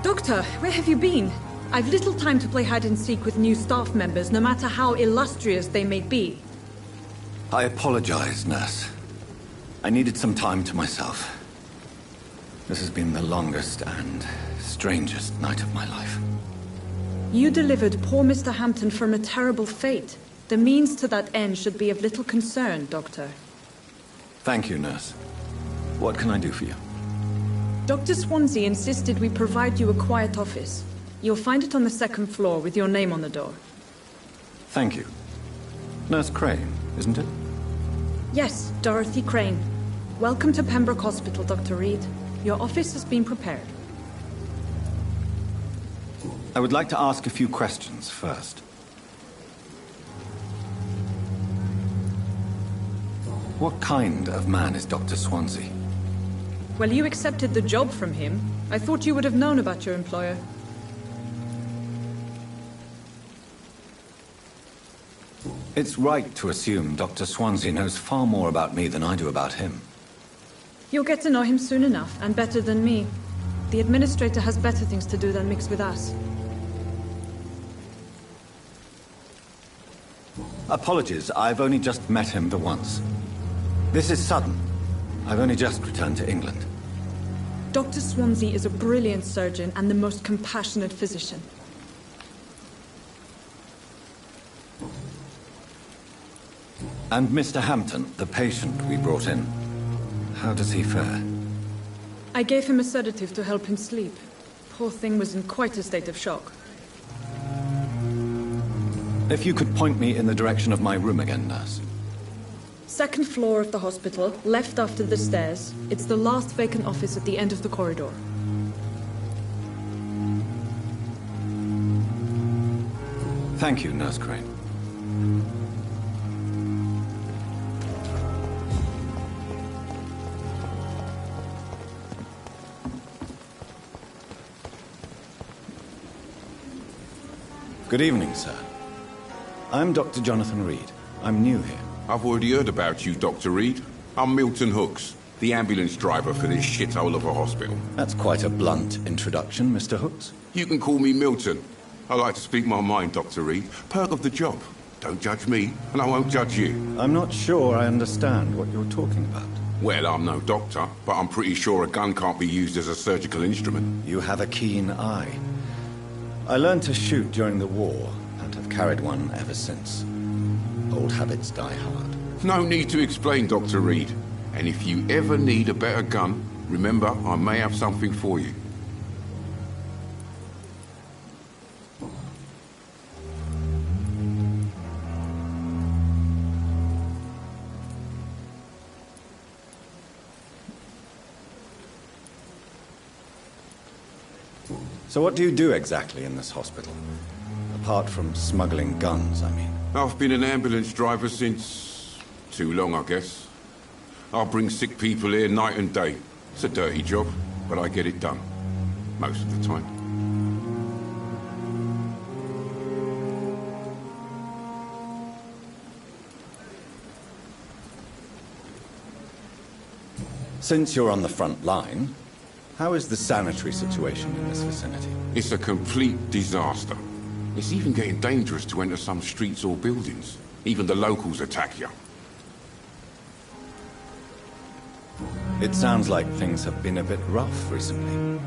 Doctor, where have you been? I've little time to play hide-and-seek with new staff members, no matter how illustrious they may be. I apologize, nurse. I needed some time to myself. This has been the longest and strangest night of my life. You delivered poor Mr. Hampton from a terrible fate. The means to that end should be of little concern, Doctor. Thank you, nurse. What can I do for you? Dr. Swansea insisted we provide you a quiet office. You'll find it on the second floor with your name on the door. Thank you. Nurse Crane, isn't it? Yes, Dorothy Crane. Welcome to Pembroke Hospital, Dr. Reed. Your office has been prepared. I would like to ask a few questions first. What kind of man is Dr. Swansea? Well, you accepted the job from him. I thought you would have known about your employer. It's right to assume Dr. Swansea knows far more about me than I do about him. You'll get to know him soon enough, and better than me. The administrator has better things to do than mix with us. Apologies, I've only just met him the once. This is sudden. I've only just returned to England. Dr. Swansea is a brilliant surgeon and the most compassionate physician. And Mr. Hampton, the patient we brought in, how does he fare? I gave him a sedative to help him sleep. Poor thing was in quite a state of shock. If you could point me in the direction of my room again, nurse. Second floor of the hospital, left after the stairs. It's the last vacant office at the end of the corridor. Thank you, Nurse Crane. Good evening, sir. I'm Dr. Jonathan Reed. I'm new here. I've already heard about you, Dr. Reed. I'm Milton Hooks, the ambulance driver for this shithole of a hospital. That's quite a blunt introduction, Mr. Hooks. You can call me Milton. I like to speak my mind, Dr. Reed. Perk of the job. Don't judge me, and I won't judge you. I'm not sure I understand what you're talking about. Well, I'm no doctor, but I'm pretty sure a gun can't be used as a surgical instrument. You have a keen eye. I learned to shoot during the war, and have carried one ever since. Old habits die hard. No need to explain, Dr. Reed. And if you ever need a better gun, remember, I may have something for you. So what do you do exactly in this hospital? Apart from smuggling guns, I mean. I've been an ambulance driver since... too long, I guess. I'll bring sick people here night and day. It's a dirty job, but I get it done. Most of the time. Since you're on the front line, how is the sanitary situation in this vicinity? It's a complete disaster. It's even getting dangerous to enter some streets or buildings. Even the locals attack you. It sounds like things have been a bit rough recently.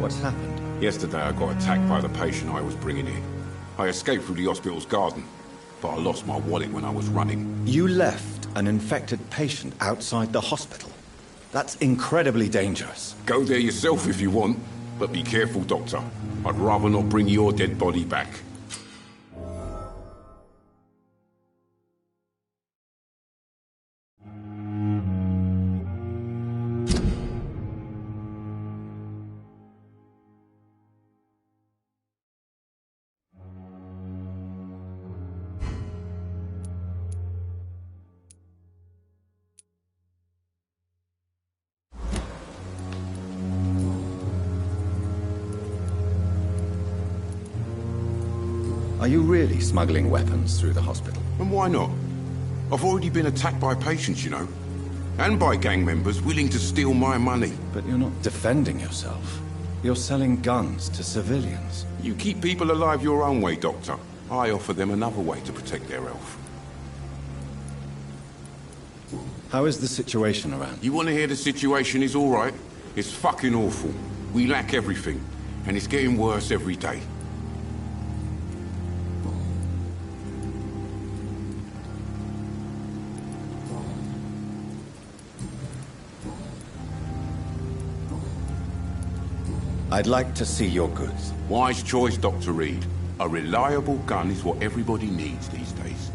What's happened? Yesterday I got attacked by the patient I was bringing in. I escaped through the hospital's garden, but I lost my wallet when I was running. You left an infected patient outside the hospital? That's incredibly dangerous. Go there yourself if you want, but be careful, Doctor. I'd rather not bring your dead body back. Are you really smuggling weapons through the hospital? And why not? I've already been attacked by patients, you know. And by gang members willing to steal my money. But you're not defending yourself. You're selling guns to civilians. You keep people alive your own way, Doctor. I offer them another way to protect their health. How is the situation around? You want to hear the situation is all right? It's fucking awful. We lack everything, and it's getting worse every day. I'd like to see your goods. Wise choice, Dr. Reed. A reliable gun is what everybody needs these days.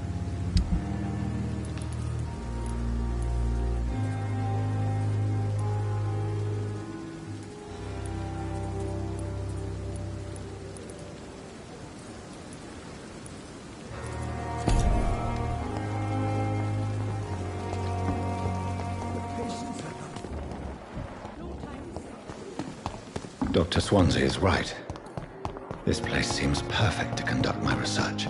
Dr. Swansea is right. This place seems perfect to conduct my research.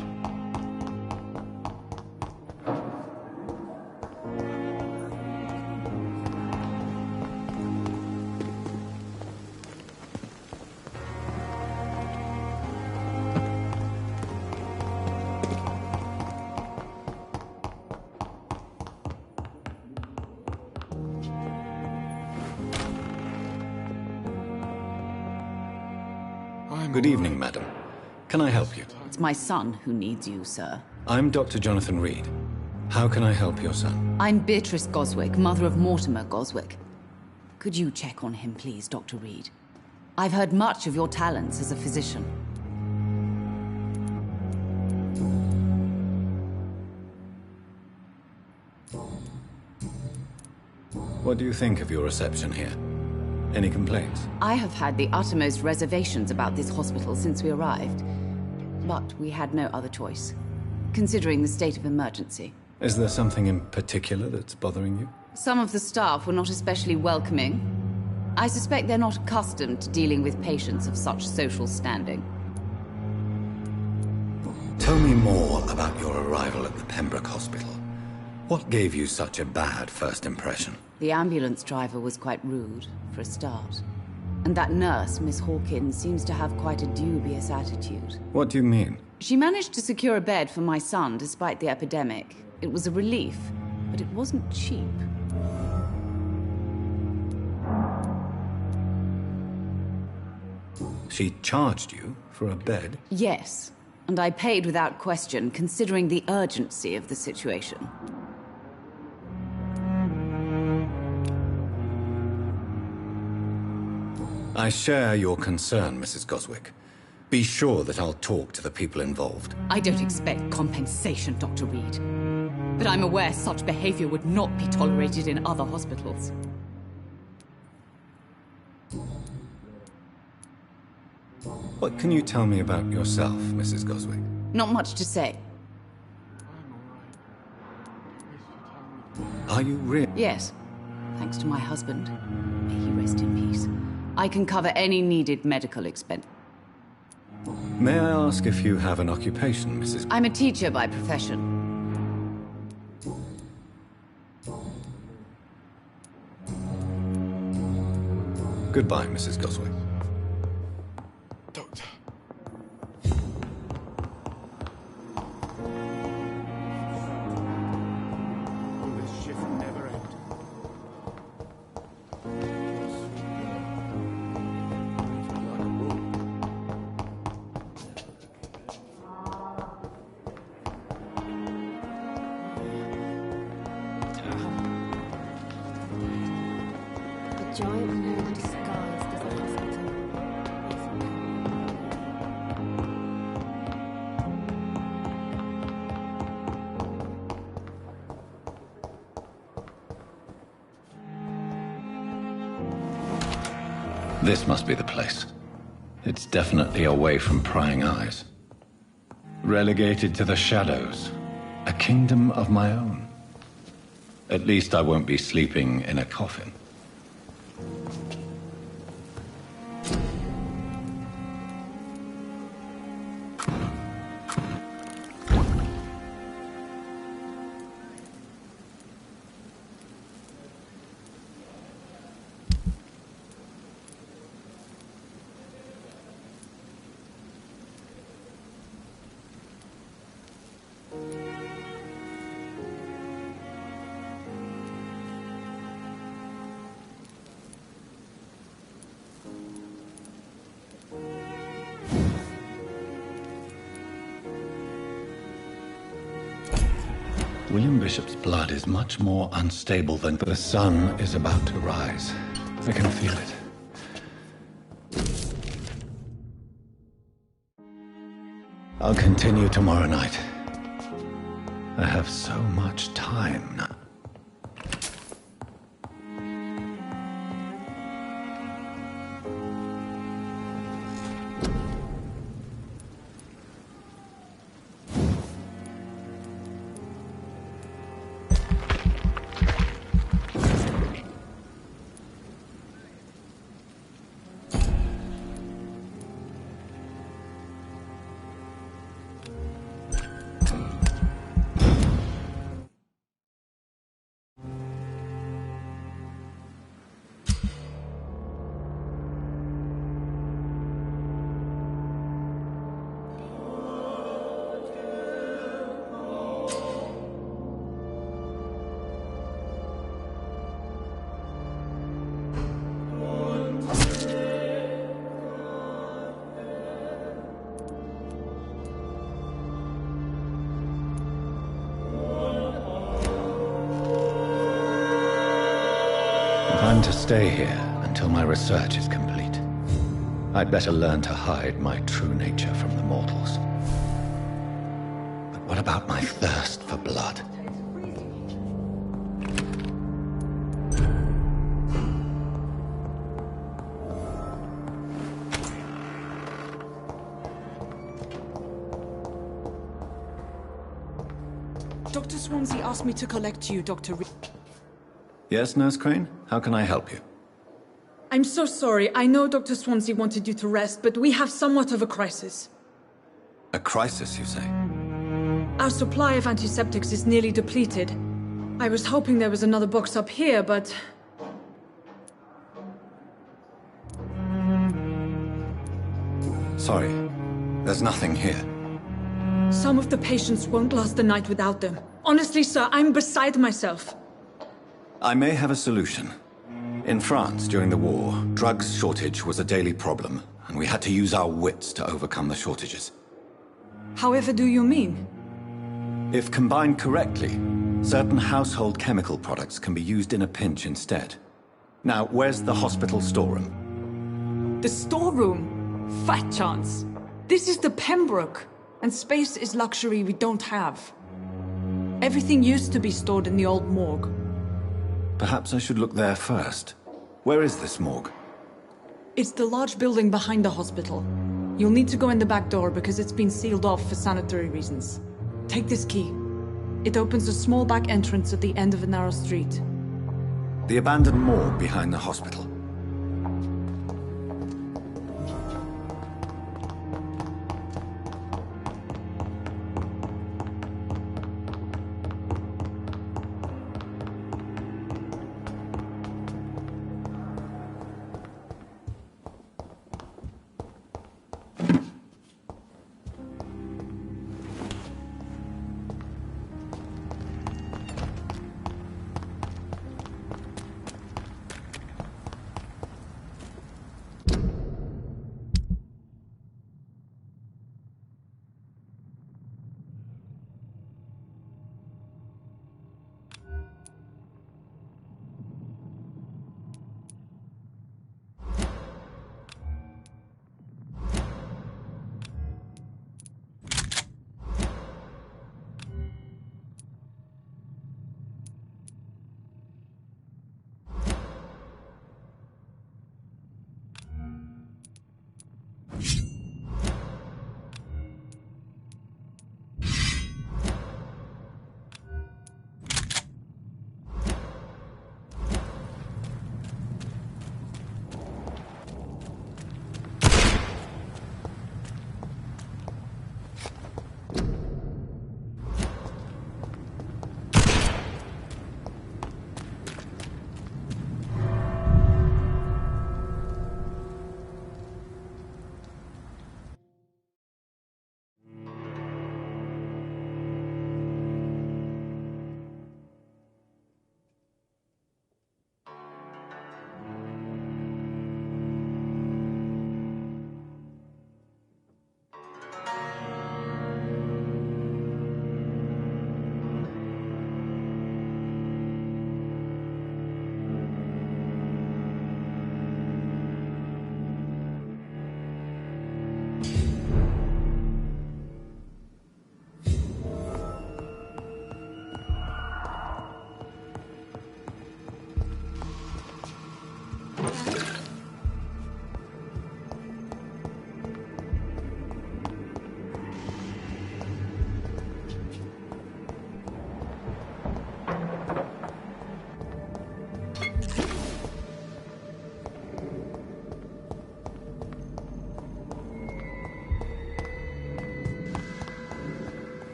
Good evening, madam. Can I help you? It's my son who needs you, sir. I'm Dr. Jonathan Reed. How can I help your son? I'm Beatrice Goswick, mother of Mortimer Goswick. Could you check on him, please, Dr. Reed? I've heard much of your talents as a physician. What do you think of your reception here? Any complaints? I have had the uttermost reservations about this hospital since we arrived. But we had no other choice, considering the state of emergency. Is there something in particular that's bothering you? Some of the staff were not especially welcoming. I suspect they're not accustomed to dealing with patients of such social standing. Tell me more about your arrival at the Pembroke Hospital. What gave you such a bad first impression? The ambulance driver was quite rude, for a start. And that nurse, Miss Hawkins, seems to have quite a dubious attitude. What do you mean? She managed to secure a bed for my son despite the epidemic. It was a relief, but it wasn't cheap. She charged you for a bed? Yes, and I paid without question, considering the urgency of the situation. I share your concern, Mrs. Goswick. Be sure that I'll talk to the people involved. I don't expect compensation, Dr. Reed. But I'm aware such behavior would not be tolerated in other hospitals. What can you tell me about yourself, Mrs. Goswick? Not much to say. Are you really? Yes, thanks to my husband. May he rest in peace. I can cover any needed medical expense. May I ask if you have an occupation, Mrs. I'm a teacher by profession. Goodbye, Mrs. Goswick. Doctor. Will this shift never end? Like a bull. A giant moon disguised as a hospital. This must be the place. It's definitely away from prying eyes. Relegated to the shadows. A kingdom of my own. At least I won't be sleeping in a coffin. William Bishop's blood is much more unstable than the sun is about to rise. I can feel it. I'll continue tomorrow night. I have so much time now. I'm to stay here until my research is complete. I'd better learn to hide my true nature from the mortals. But what about my thirst for blood? Dr. Swansea asked me to collect you, Dr. Yes, Nurse Crane? How can I help you? I'm so sorry. I know Dr. Swansea wanted you to rest, but we have somewhat of a crisis. A crisis, you say? Our supply of antiseptics is nearly depleted. I was hoping there was another box up here, but... Sorry. There's nothing here. Some of the patients won't last the night without them. Honestly, sir, I'm beside myself. I may have a solution. In France, during the war, drugs shortage was a daily problem, and we had to use our wits to overcome the shortages. However do you mean? If combined correctly, certain household chemical products can be used in a pinch instead. Now, where's the hospital storeroom? The storeroom? Fat chance. This is the Pembroke, and space is luxury we don't have. Everything used to be stored in the old morgue. Perhaps I should look there first. Where is this morgue? It's the large building behind the hospital. You'll need to go in the back door because it's been sealed off for sanitary reasons. Take this key. It opens a small back entrance at the end of a narrow street. The abandoned morgue behind the hospital.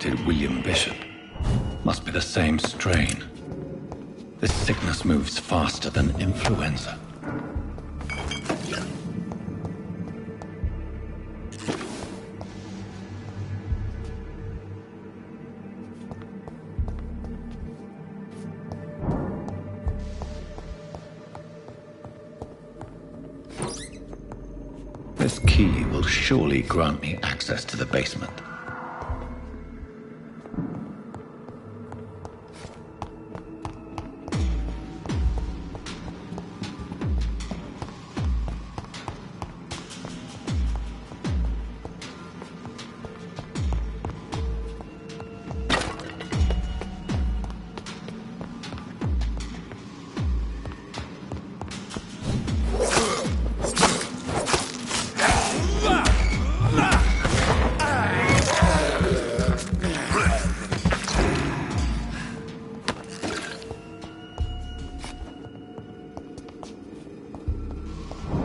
infected William Bishop. Must be the same strain. This sickness moves faster than influenza. This key will surely grant me access to the basement.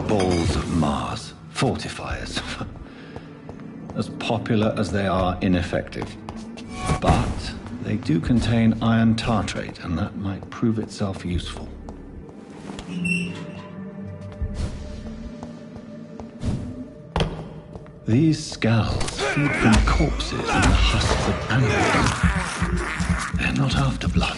Balls of Mars, fortifiers. As popular as they are ineffective. But they do contain iron tartrate, and that might prove itself useful. These scowls feed from corpses in the husks of animals. They're not after blood.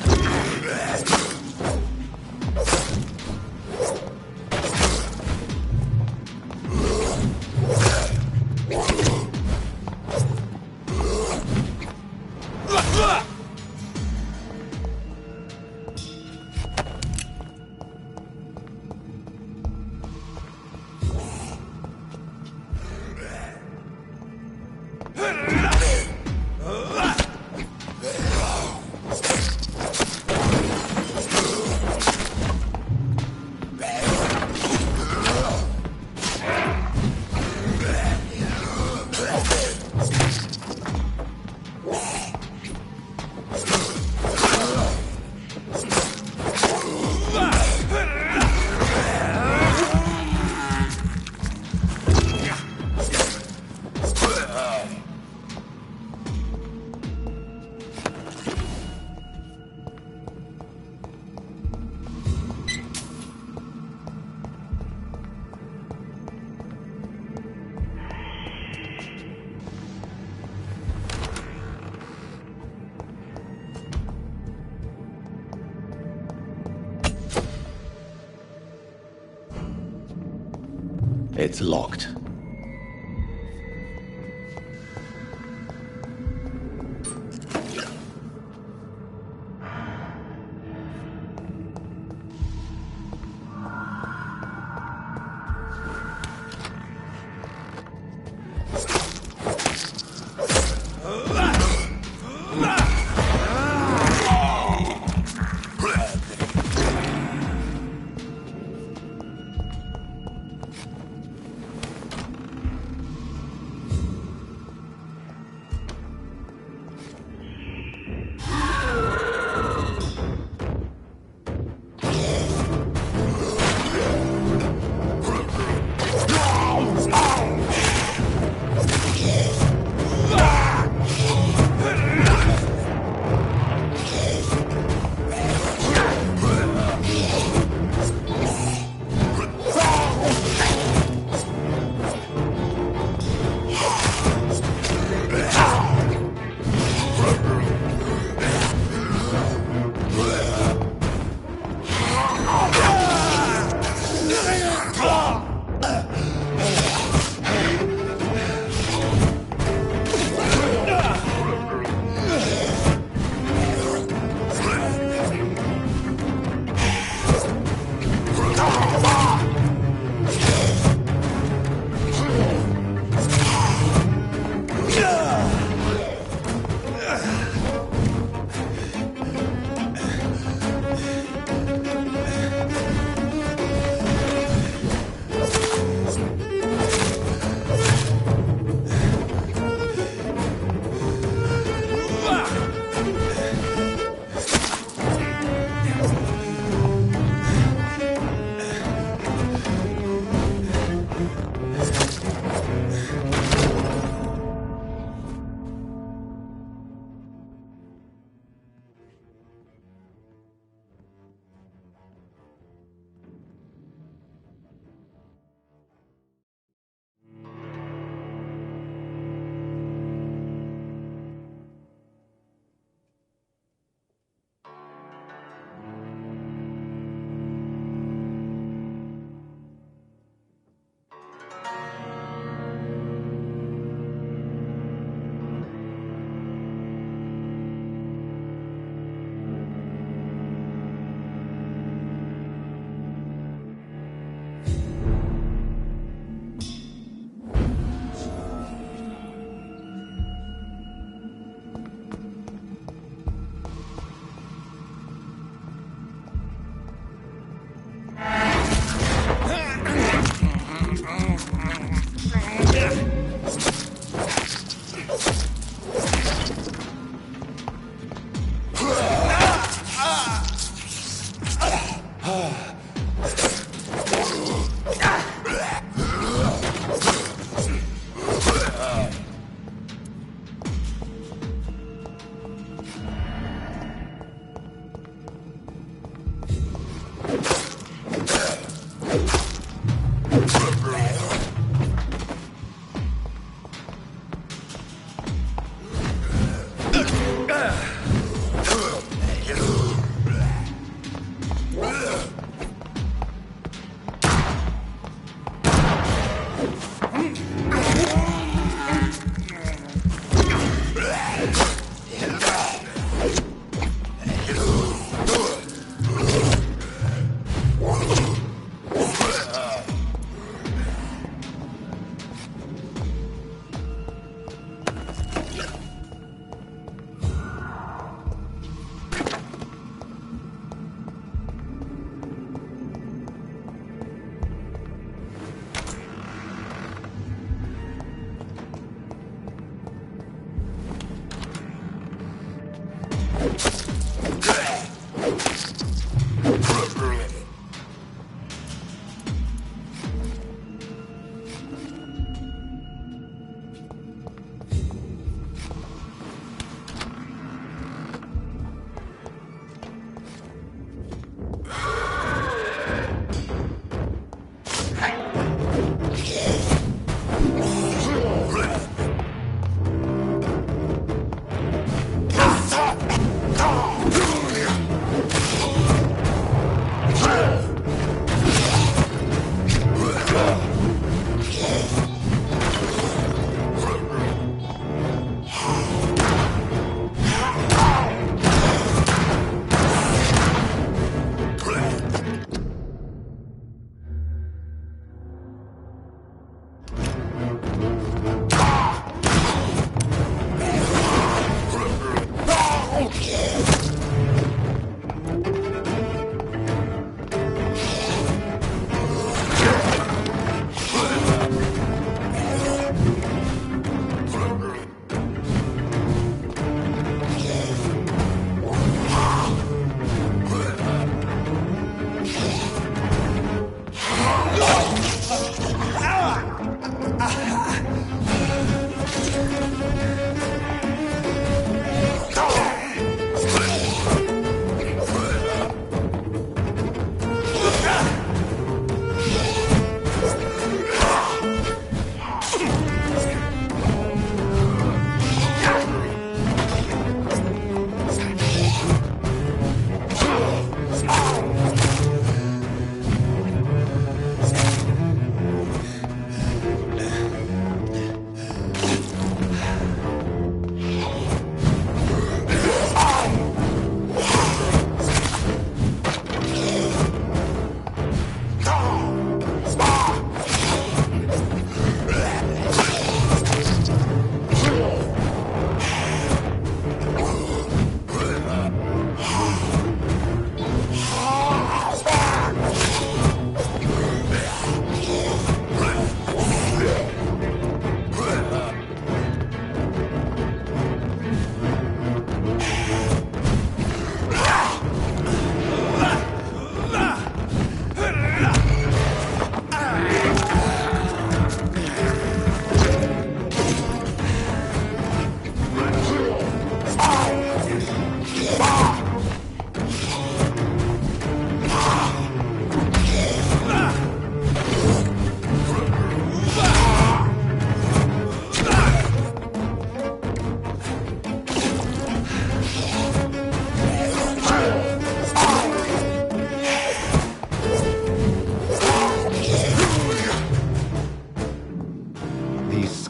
It's locked.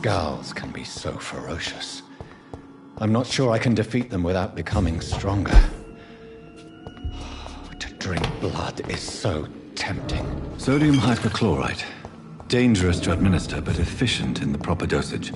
Scowls can be so ferocious. I'm not sure I can defeat them without becoming stronger. To drink blood is so tempting. Sodium hypochlorite. Dangerous to administer, but efficient in the proper dosage.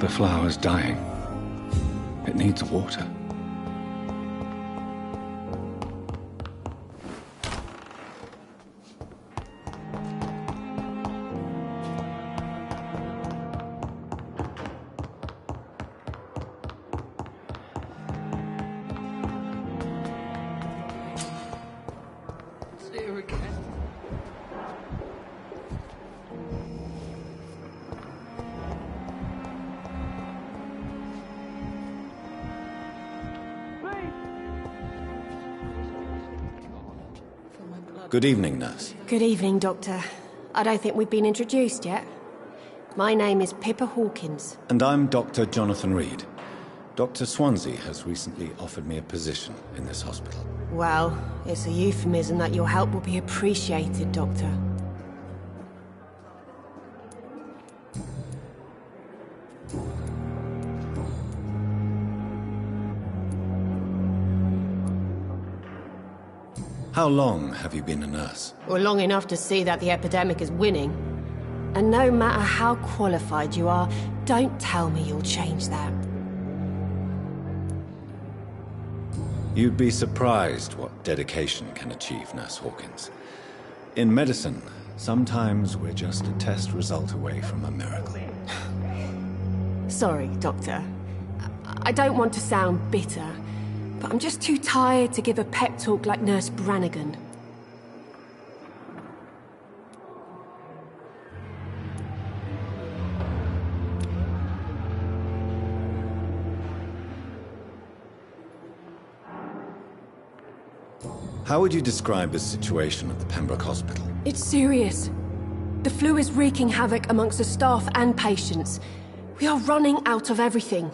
The flower's dying. It needs water. Good evening, nurse. Good evening, Doctor. I don't think we've been introduced yet. My name is Pippa Hawkins. And I'm Dr. Jonathan Reed. Dr. Swansea has recently offered me a position in this hospital. Well, it's a euphemism that your help will be appreciated, Doctor. How long have you been a nurse? Well, long enough to see that the epidemic is winning. And no matter how qualified you are, don't tell me you'll change that. You'd be surprised what dedication can achieve, Nurse Hawkins. In medicine, sometimes we're just a test result away from a miracle. Sorry, Doctor. I don't want to sound bitter, but I'm just too tired to give a pep talk like Nurse Brannigan. How would you describe the situation at the Pembroke Hospital? It's serious. The flu is wreaking havoc amongst the staff and patients. We are running out of everything.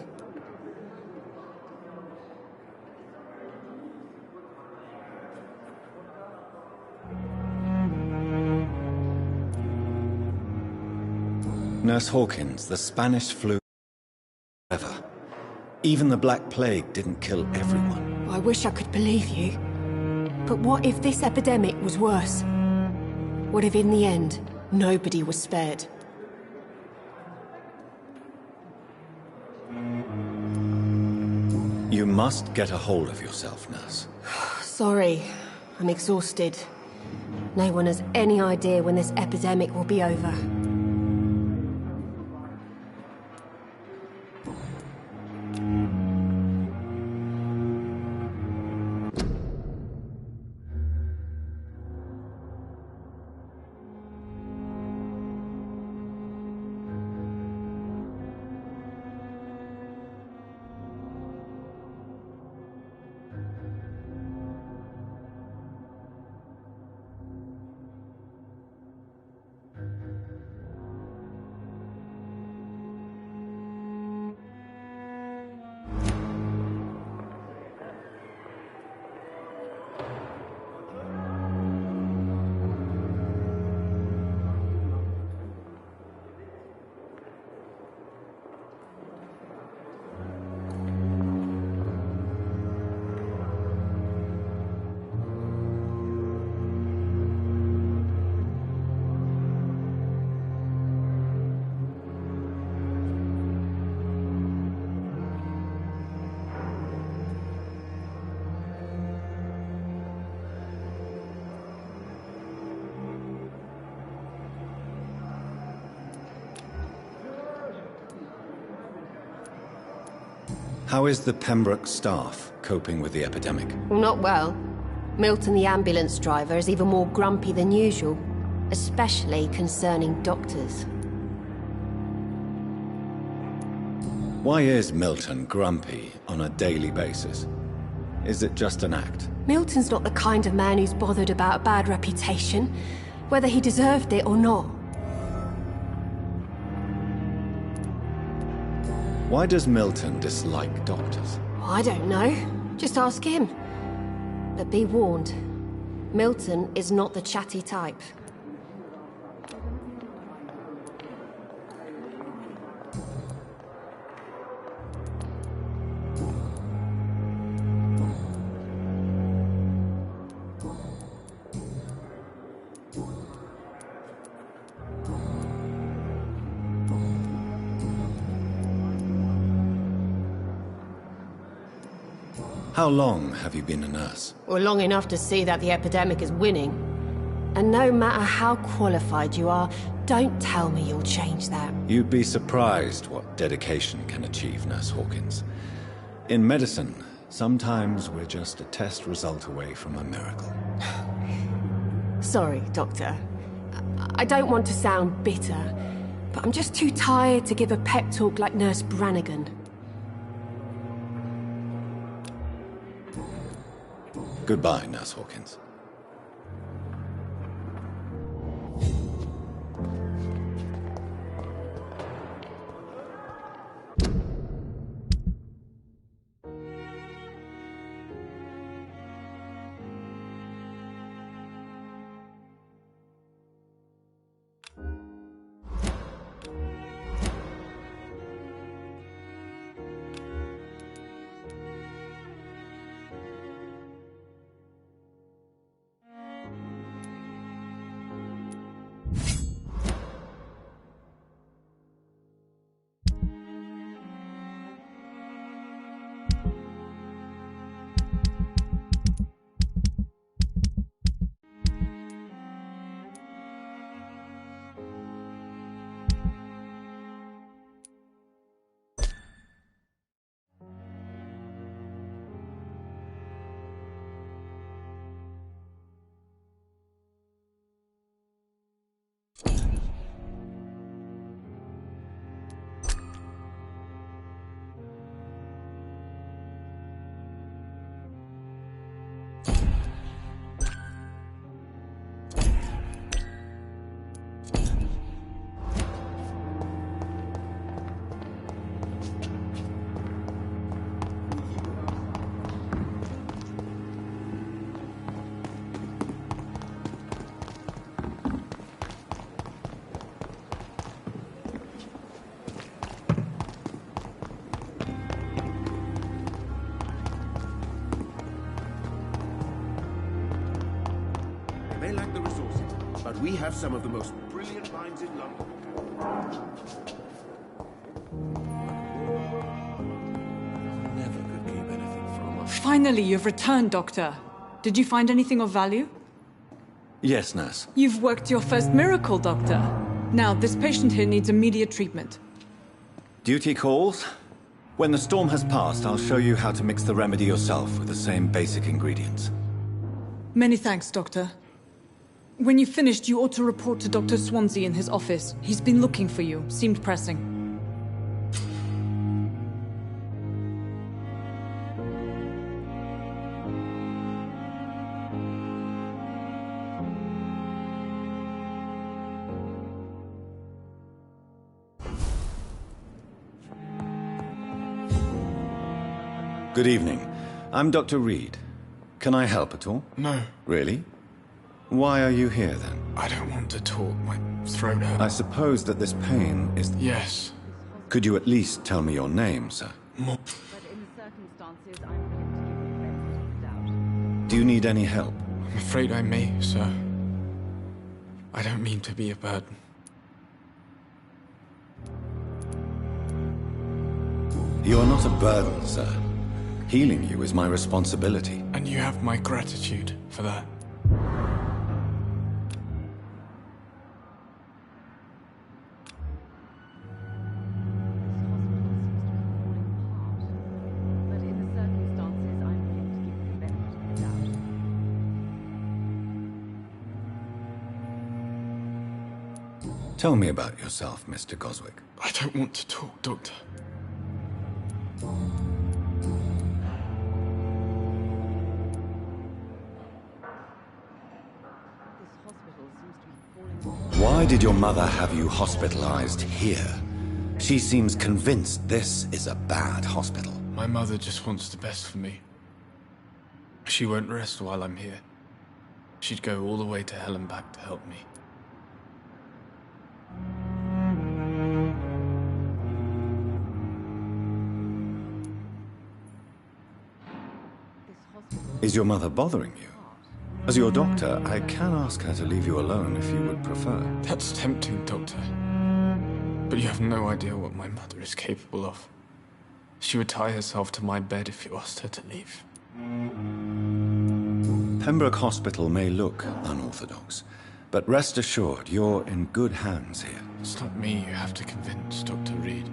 Nurse Hawkins, the Spanish flu ever. Even the Black Plague didn't kill everyone. I wish I could believe you. But what if this epidemic was worse? What if in the end, nobody was spared? You must get a hold of yourself, nurse. Sorry, I'm exhausted. No one has any idea when this epidemic will be over. How is the Pembroke staff coping with the epidemic? Well, not well. Milton, the ambulance driver, is even more grumpy than usual, especially concerning doctors. Why is Milton grumpy on a daily basis? Is it just an act? Milton's not the kind of man who's bothered about a bad reputation, whether he deserved it or not. Why does Milton dislike doctors? I don't know. Just ask him. But be warned, Milton is not the chatty type. How long have you been a nurse? Well, long enough to see that the epidemic is winning. And no matter how qualified you are, don't tell me you'll change that. You'd be surprised what dedication can achieve, Nurse Hawkins. In medicine, sometimes we're just a test result away from a miracle. Sorry, Doctor. I don't want to sound bitter, but I'm just too tired to give a pep talk like Nurse Brannigan. Goodbye, Nurse Hawkins. They lack the resources, but we have some of the most brilliant minds in London. Never could keep anything from us. Finally, you've returned, Doctor. Did you find anything of value? Yes, Nurse. You've worked your first miracle, Doctor. Now, this patient here needs immediate treatment. Duty calls. When the storm has passed, I'll show you how to mix the remedy yourself with the same basic ingredients. Many thanks, Doctor. When you've finished, you ought to report to Dr. Swansea in his office. He's been looking for you. Seemed pressing. Good evening. I'm Dr. Reed. Can I help at all? No, Really? Why are you here, then? I don't want to talk. My throat hurts. I suppose that this pain is... Yes. Could you at least tell me your name, sir? More. But in the circumstances, I'm willing to give the benefit of the doubt. Do you need any help? I'm afraid I may, sir. I don't mean to be a burden. You are not a burden, sir. Healing you is my responsibility. And you have my gratitude for that. But in the circumstances, I'm willing to give the benefit of the doubt. Tell me about yourself, Mr. Goswick. I don't want to talk, Doctor. This hospital seems to be falling. Why did your mother have you hospitalized here? She seems convinced this is a bad hospital. My mother just wants the best for me. She won't rest while I'm here. She'd go all the way to hell and back to help me. This hospital. Is your mother bothering you? As your doctor, I can ask her to leave you alone if you would prefer. That's tempting, Doctor. But you have no idea what my mother is capable of. She would tie herself to my bed if you asked her to leave. Pembroke Hospital may look unorthodox, but rest assured you're in good hands here. It's not me you have to convince, Dr. Reed.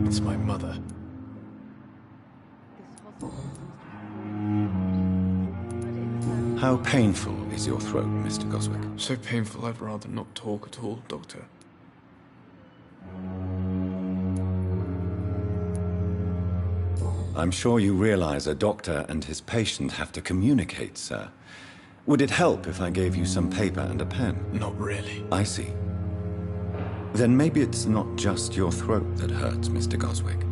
It's my mother. How painful is your throat, Mr. Goswick? So painful I'd rather not talk at all, Doctor. I'm sure you realize a doctor and his patient have to communicate, sir. Would it help if I gave you some paper and a pen? Not really. I see. Then maybe it's not just your throat that hurts, Mr. Goswick.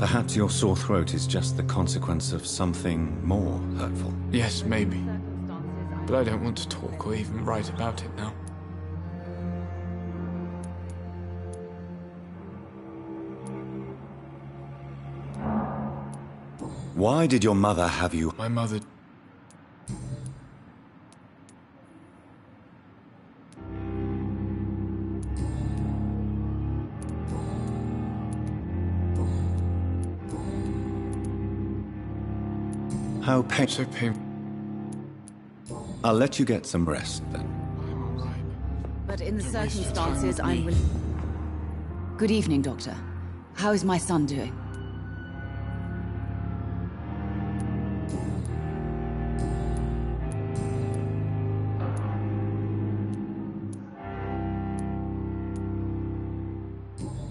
Perhaps your sore throat is just the consequence of something more hurtful. Yes, maybe. But I don't want to talk or even write about it now. Why did your mother have you... My mother... How pain... So painful. I'll let you get some rest, then. I'm all right. But in the Don't waste your circumstances, time with Good evening, Doctor. How is my son doing?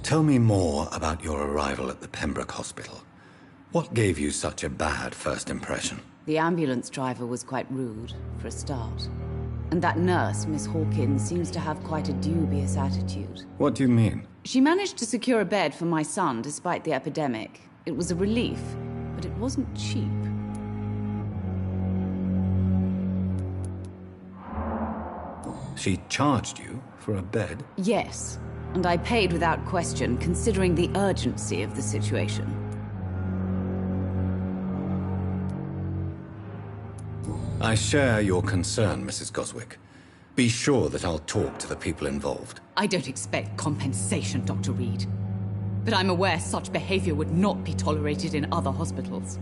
Tell me more about your arrival at the Pembroke Hospital. What gave you such a bad first impression? The ambulance driver was quite rude, for a start. And that nurse, Miss Hawkins, seems to have quite a dubious attitude. What do you mean? She managed to secure a bed for my son despite the epidemic. It was a relief, but it wasn't cheap. She charged you for a bed? Yes, and I paid without question, considering the urgency of the situation. I share your concern, Mrs. Goswick. Be sure that I'll talk to the people involved. I don't expect compensation, Dr. Reed. But I'm aware such behavior would not be tolerated in other hospitals.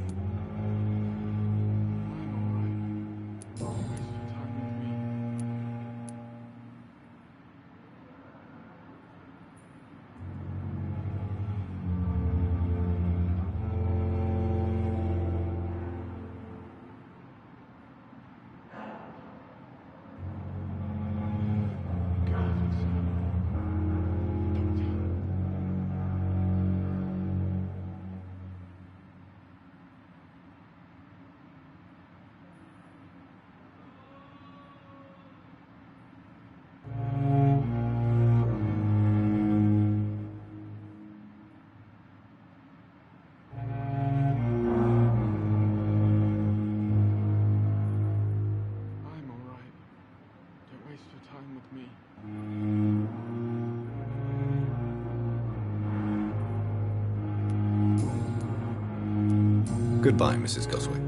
Goodbye, Mrs. Goswick.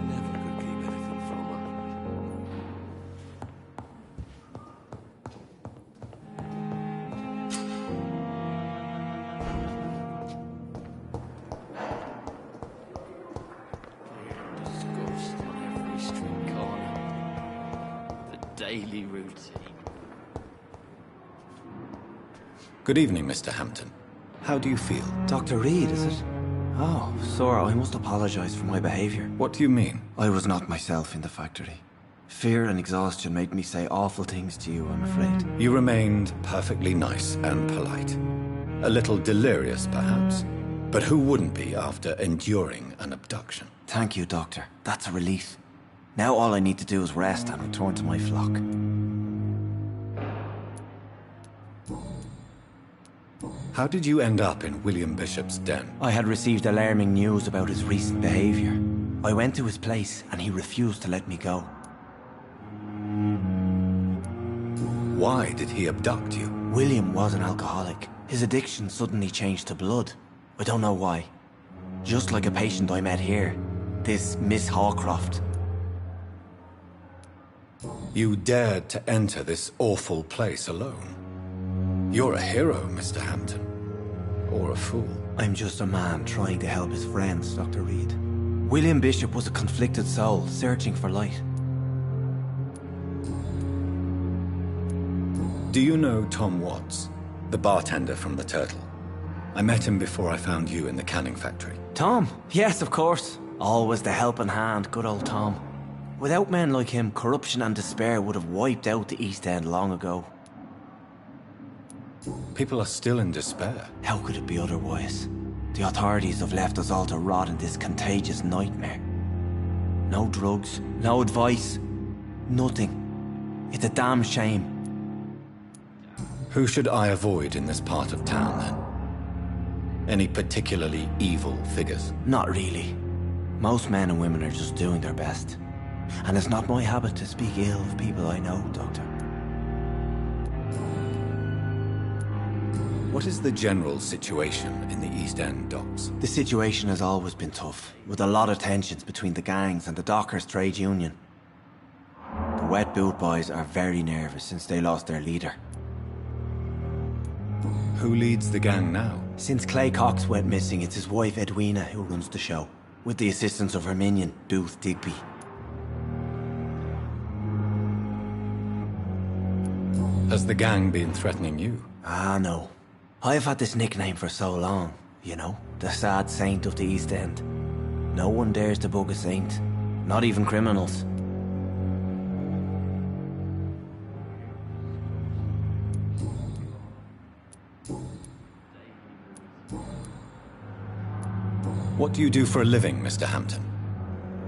Never could keep anything from her. Disgust on every street corner. The daily routine. Good evening, Mr. Hampton. How do you feel? Dr. Reed, is it? Oh, sir, I must apologize for my behavior. What do you mean? I was not myself in the factory. Fear and exhaustion made me say awful things to you, I'm afraid. You remained perfectly nice and polite. A little delirious, perhaps. But who wouldn't be after enduring an abduction? Thank you, Doctor. That's a relief. Now all I need to do is rest and return to my flock. How did you end up in William Bishop's den? I had received alarming news about his recent behavior. I went to his place and he refused to let me go. Why did he abduct you? William was an alcoholic. His addiction suddenly changed to blood. I don't know why. Just like a patient I met here. This Miss Hawcroft. You dared to enter this awful place alone. You're a hero, Mr. Hampton. or a fool. I'm just a man trying to help his friends, Dr. Reed. William Bishop was a conflicted soul, searching for light. Do you know Tom Watts, the bartender from the Turtle? I met him before I found you in the canning factory. Tom? Yes, of course. Always the helping hand, good old Tom. Without men like him, corruption and despair would have wiped out the East End long ago. People are still in despair. How could it be otherwise? The authorities have left us all to rot in this contagious nightmare. No drugs, no advice, nothing. It's a damn shame. Who should I avoid in this part of town, then? Any particularly evil figures? Not really. Most men and women are just doing their best. And it's not my habit to speak ill of people I know, Doctor. What is the general situation in the East End docks? The situation has always been tough, with a lot of tensions between the gangs and the Dockers' trade union. The Wet Boot Boys are very nervous since they lost their leader. Who leads the gang now? Since Clay Cox went missing, it's his wife Edwina who runs the show, with the assistance of her minion, Booth Digby. Has the gang been threatening you? Ah, no. I've had this nickname for so long, you know, the sad saint of the East End. No one dares to bug a saint, not even criminals. What do you do for a living, Mr. Hampton?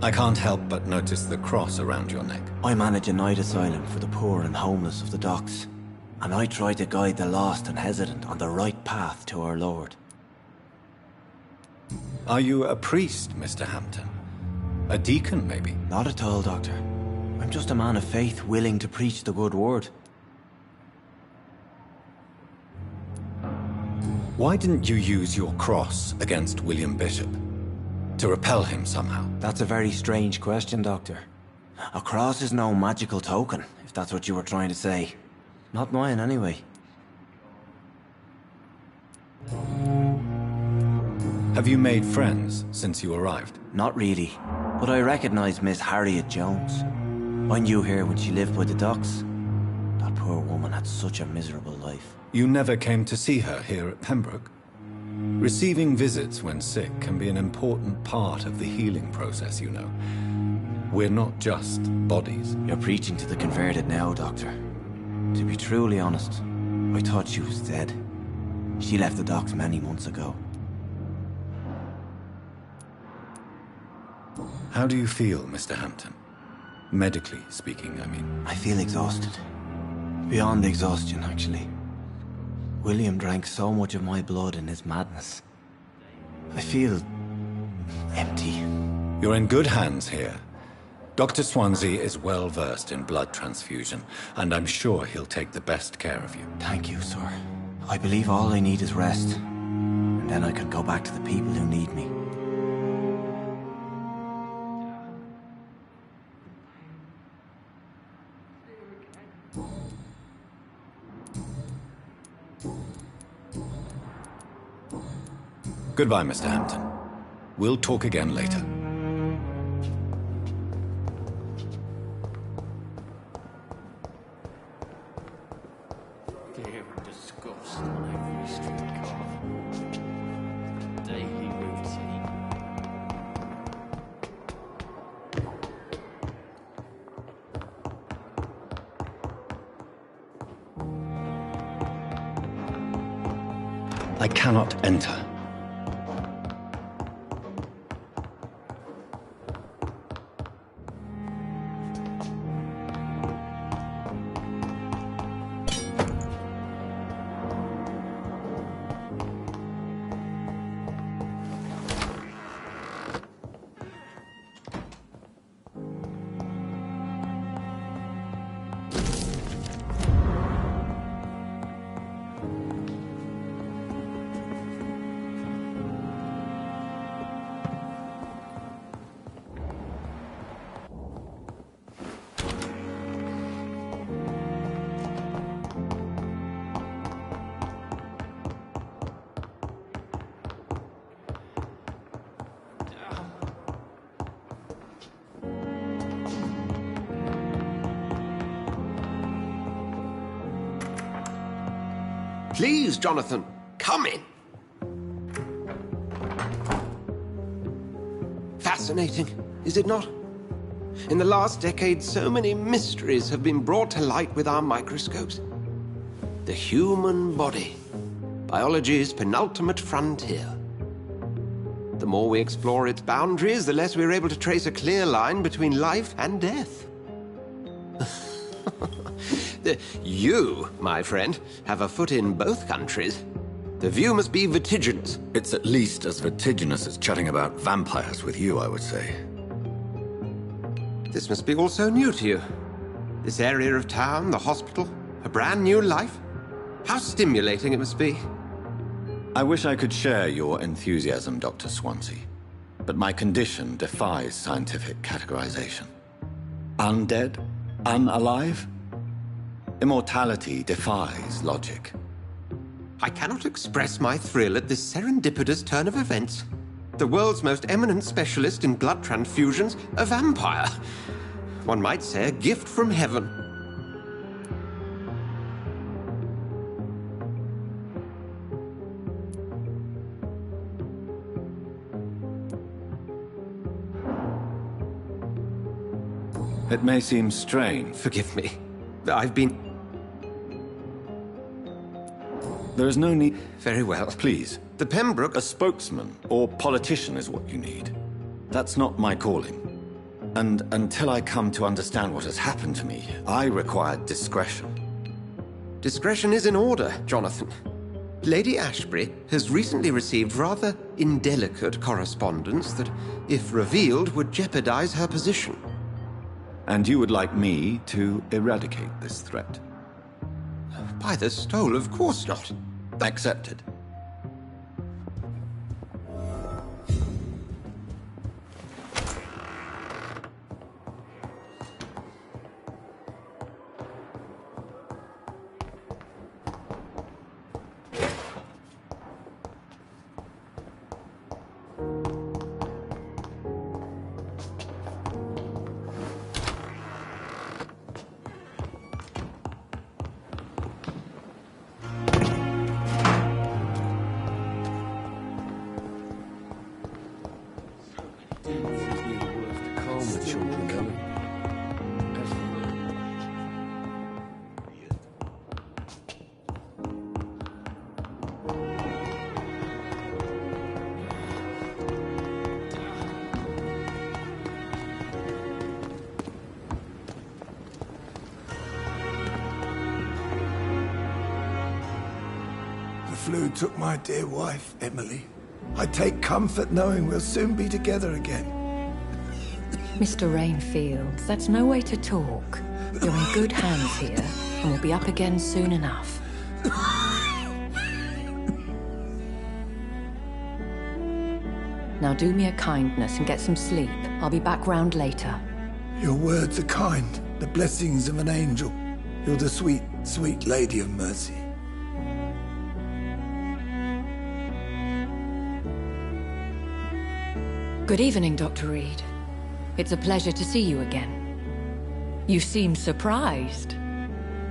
I can't help but notice the cross around your neck. I manage a night asylum for the poor and homeless of the docks, and I try to guide the lost and hesitant on the right path to our Lord. Are you a priest, Mr. Hampton? A deacon, maybe? Not at all, Doctor. I'm just a man of faith willing to preach the good word. Why didn't you use your cross against William Bishop? To repel him somehow? That's a very strange question, Doctor. A cross is no magical token, if that's what you were trying to say. Not mine, anyway. Have you made friends since you arrived? Not really, but I recognize Miss Harriet Jones. I knew her when she lived by the docks. That poor woman had such a miserable life. You never came to see her here at Pembroke? Receiving visits when sick can be an important part of the healing process, you know. We're not just bodies. You're preaching to the converted now, Doctor. To be truly honest, I thought she was dead. She left the docks many months ago. How do you feel, Mr. Hampton? Medically speaking, I mean. I feel exhausted. Beyond exhaustion, actually. William drank so much of my blood in his madness. I feel empty. You're in good hands here. Dr. Swansea is well versed in blood transfusion, and I'm sure he'll take the best care of you. Thank you, sir. I believe all I need is rest, and then I can go back to the people who need me. Goodbye, Mr. Hampton. We'll talk again later. Fear and disgust on every streetcar. Daily routine. I cannot enter. Please, Jonathan, come in. Fascinating, is it not? In the last decade, so many mysteries have been brought to light with our microscopes. The human body, biology's penultimate frontier. The more we explore its boundaries, the less we're able to trace a clear line between life and death. You, my friend, have a foot in both countries. The view must be vertiginous. It's at least as vertiginous as chatting about vampires with you, I would say. This must be all so new to you. This area of town, the hospital, a brand new life. How stimulating it must be. I wish I could share your enthusiasm, Dr. Swansea, but my condition defies scientific categorization. Undead? Unalive? Immortality defies logic. I cannot express my thrill at this serendipitous turn of events. The world's most eminent specialist in blood transfusions, a vampire. One might say a gift from heaven. It may seem strange. Forgive me. I've been... There is no need... Very well. Please. The Pembroke... A spokesman or politician is what you need. That's not my calling. And until I come to understand what has happened to me, I require discretion. Discretion is in order, Jonathan. Lady Ashbury has recently received rather indelicate correspondence that, if revealed, would jeopardize her position. And you would like me to eradicate this threat? By the stole, of course not. Accepted. The flu took my dear wife, Emily. I take comfort knowing we'll soon be together again. Mr. Rainfield, that's no way to talk. You're in good hands here, and we'll be up again soon enough. Now do me a kindness and get some sleep. I'll be back round later. Your words are kind, the blessings of an angel. You're the sweet, sweet Lady of Mercy. Good evening, Dr. Reed. It's a pleasure to see you again. You seem surprised.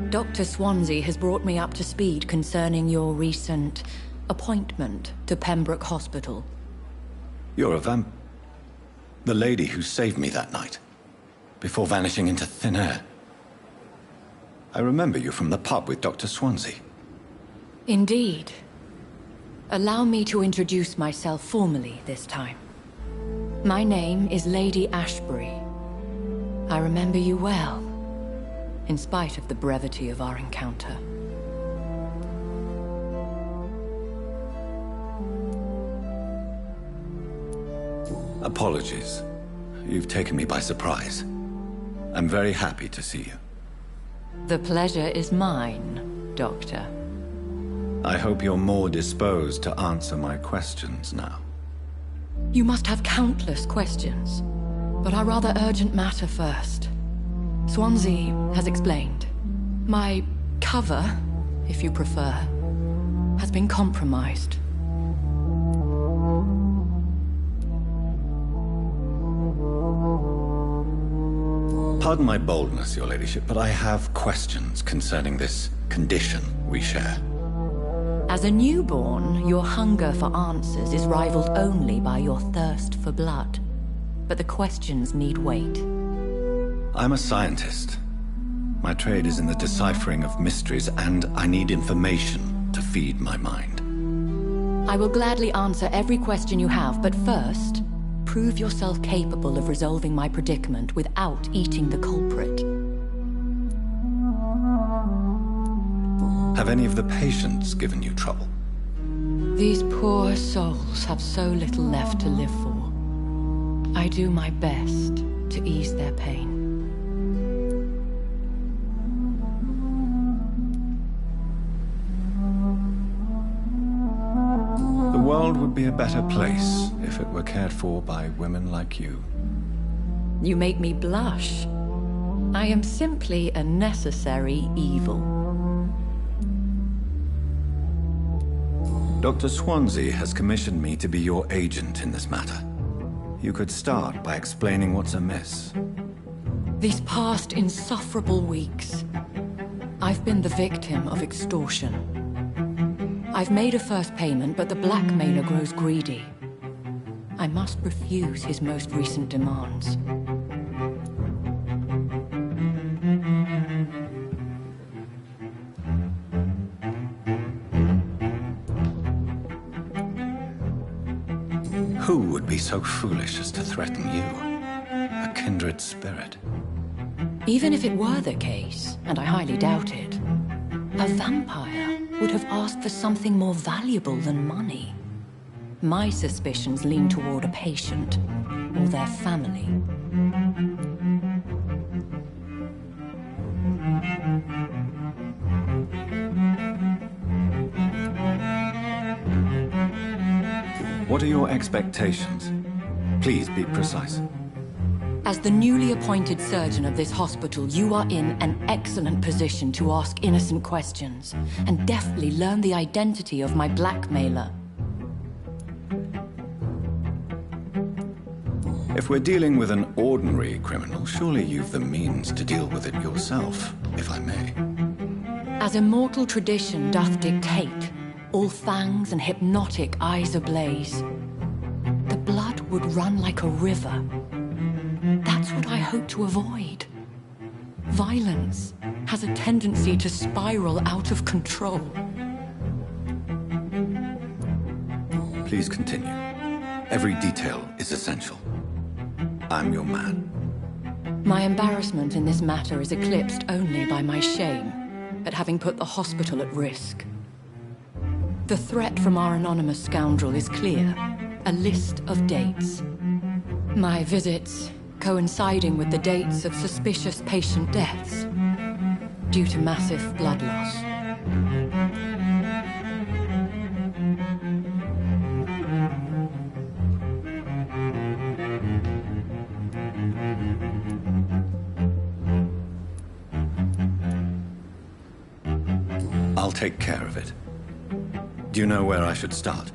Dr. Swansea has brought me up to speed concerning your recent appointment to Pembroke Hospital. You're a the lady who saved me that night, before vanishing into thin air. I remember you from the pub with Dr. Swansea. Indeed. Allow me to introduce myself formally this time. My name is Lady Ashbury. I remember you well, in spite of the brevity of our encounter. Apologies. You've taken me by surprise. I'm very happy to see you. The pleasure is mine, Doctor. I hope you're more disposed to answer my questions now. You must have countless questions, but our rather urgent matter first. Swansea has explained. My cover, if you prefer, has been compromised. Pardon my boldness, Your Ladyship, but I have questions concerning this condition we share. As a newborn, your hunger for answers is rivaled only by your thirst for blood. But the questions need wait. I'm a scientist. My trade is in the deciphering of mysteries, and I need information to feed my mind. I will gladly answer every question you have, but first, prove yourself capable of resolving my predicament without eating the culprit. Have any of the patients given you trouble? These poor souls have so little left to live for. I do my best to ease their pain. The world would be a better place if it were cared for by women like you. You make me blush. I am simply a necessary evil. Dr. Swansea has commissioned me to be your agent in this matter. You could start by explaining what's amiss. These past insufferable weeks, I've been the victim of extortion. I've made a first payment, but the blackmailer grows greedy. I must refuse his most recent demands. Who would be so foolish as to threaten you? A kindred spirit. Even if it were the case, and I highly doubt it, a vampire would have asked for something more valuable than money. My suspicions lean toward a patient, or their family. What are your expectations? Please be precise. As the newly appointed surgeon of this hospital, you are in an excellent position to ask innocent questions and deftly learn the identity of my blackmailer. If we're dealing with an ordinary criminal, surely you've the means to deal with it yourself, if I may. As immortal tradition doth dictate, all fangs and hypnotic eyes ablaze, the blood would run like a river. That's what I hope to avoid. Violence has a tendency to spiral out of control. Please continue. Every detail is essential. I'm your man. My embarrassment in this matter is eclipsed only by my shame at having put the hospital at risk. The threat from our anonymous scoundrel is clear. A list of dates. My visits coinciding with the dates of suspicious patient deaths due to massive blood loss. I'll take care of it. Do you know where I should start?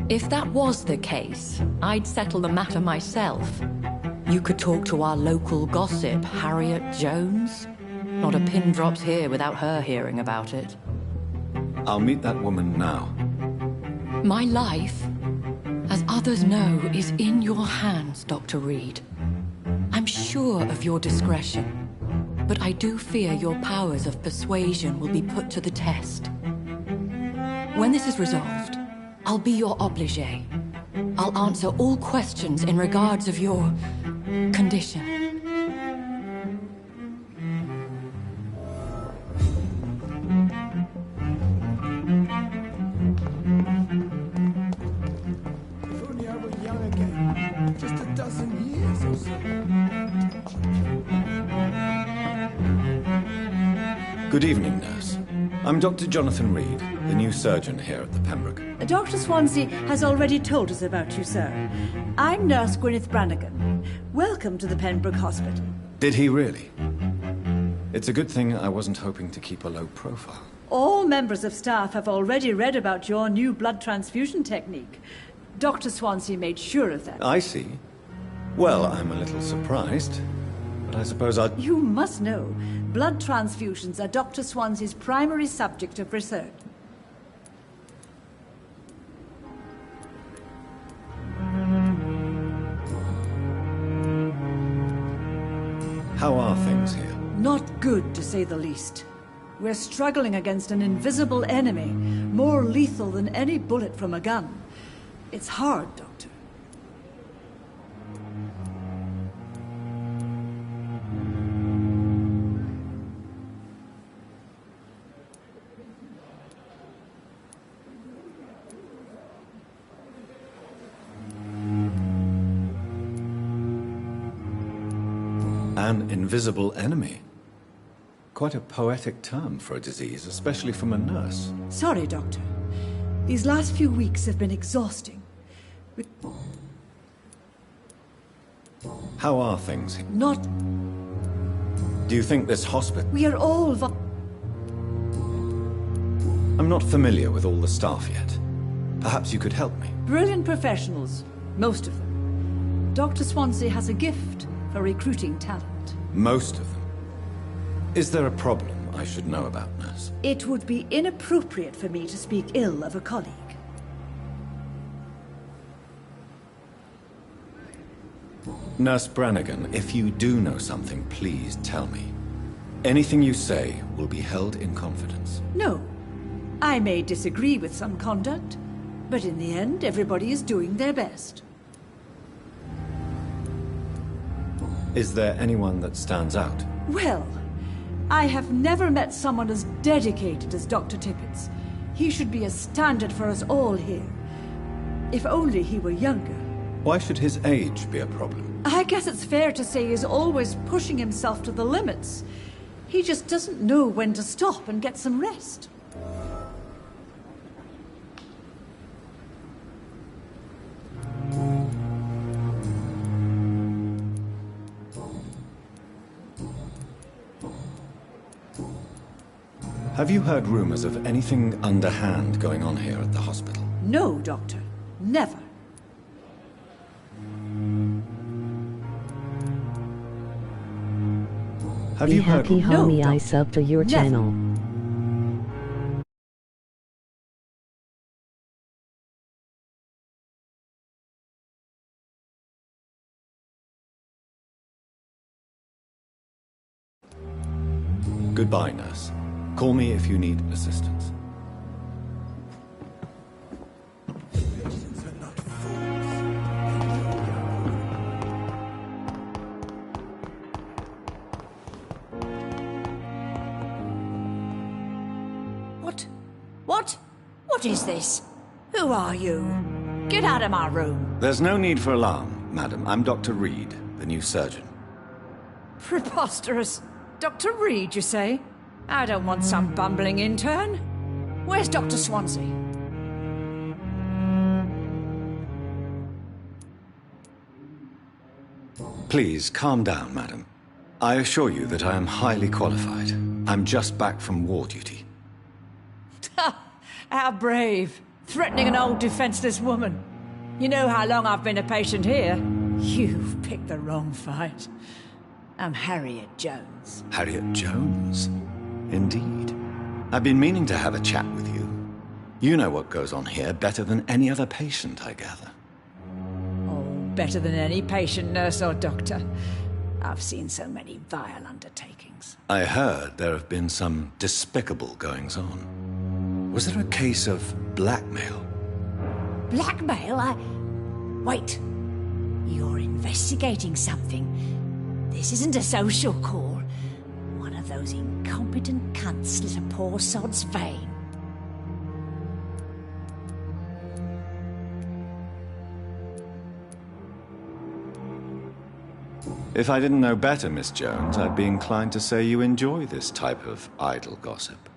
If that was the case, I'd settle the matter myself. You could talk to our local gossip, Harriet Jones. Not a pin drops here without her hearing about it. I'll meet that woman now. My life, as others know, is in your hands, Dr. Reed. I'm sure of your discretion, but I do fear your powers of persuasion will be put to the test. When this is resolved, I'll be your obligé. I'll answer all questions in regards of your condition. If only I were young again. Just a dozen years or so. Good evening, nurse. I'm Dr. Jonathan Reed, the new surgeon here at the Pembroke. Dr. Swansea has already told us about you, sir. I'm Nurse Gwyneth Brannigan. Welcome to the Pembroke Hospital. Did he really? It's a good thing I wasn't hoping to keep a low profile. All members of staff have already read about your new blood transfusion technique. Dr. Swansea made sure of that. I see. Well, I'm a little surprised, but I suppose I'll... You must know, blood transfusions are Dr. Swansea's primary subject of research. How are things here? Not good, to say the least. We're struggling against an invisible enemy, more lethal than any bullet from a gun. It's hard, Doctor. An invisible enemy. Quite a poetic term for a disease, especially from a nurse. Sorry, Doctor. These last few weeks have been exhausting. How are things here? Not... Do you think this hospital... We are all... I'm not familiar with all the staff yet. Perhaps you could help me. Brilliant professionals, most of them. Dr. Swansea has a gift for recruiting talent. Most of them. Is there a problem I should know about, nurse? It would be inappropriate for me to speak ill of a colleague. Nurse Brannigan, if you do know something, please tell me. Anything you say will be held in confidence. No. I may disagree with some conduct, but in the end, everybody is doing their best. Is there anyone that stands out? Well, I have never met someone as dedicated as Dr. Tippett's. He should be a standard for us all here. If only he were younger. Why should his age be a problem? I guess it's fair to say he's always pushing himself to the limits. He just doesn't know when to stop and get some rest. Have you heard rumors of anything underhand going on here at the hospital? No, Doctor. Never. Have you heard... Be happy, homie. No, I sub to your never. channel. Goodbye, nurse. Call me if you need assistance. What is this? Who are you? Get out of my room. There's no need for alarm, madam. I'm Dr. Reed, the new surgeon. Preposterous. Dr. Reed, you say? I don't want some bumbling intern. Where's Dr. Swansea? Please, calm down, madam. I assure you that I am highly qualified. I'm just back from war duty. How brave. Threatening an old defenseless woman. You know how long I've been a patient here? You've picked the wrong fight. I'm Harriet Jones. Harriet Jones? Indeed. I've been meaning to have a chat with you. You know what goes on here better than any other patient, I gather. Oh, better than any patient, nurse or doctor. I've seen so many vile undertakings. I heard there have been some despicable goings-on. Was there a case of blackmail? Blackmail? Wait. You're investigating something. This isn't a social call. One of those incompetent cunts slit a poor sod's vein. If I didn't know better, Miss Jones, I'd be inclined to say you enjoy this type of idle gossip.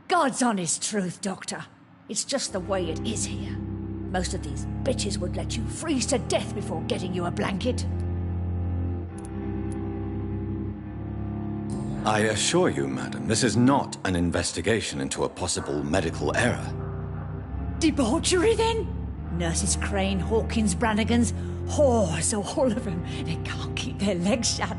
God's honest truth, Doctor. It's just the way it is here. Most of these bitches would let you freeze to death before getting you a blanket. I assure you, madam, this is not an investigation into a possible medical error. Debauchery, then? Nurses Crane, Hawkins, Brannigans, whores, all of them. They can't keep their legs shut.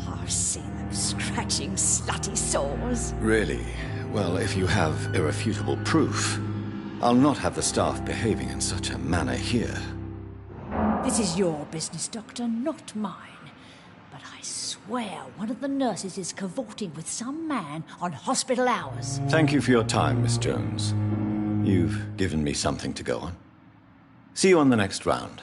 I've seen them scratching slutty sores. Really? Well, if you have irrefutable proof, I'll not have the staff behaving in such a manner here. This is your business, Doctor, not mine. But I swear one of the nurses is cavorting with some man on hospital hours. Thank you for your time, Miss Jones. You've given me something to go on. See you on the next round.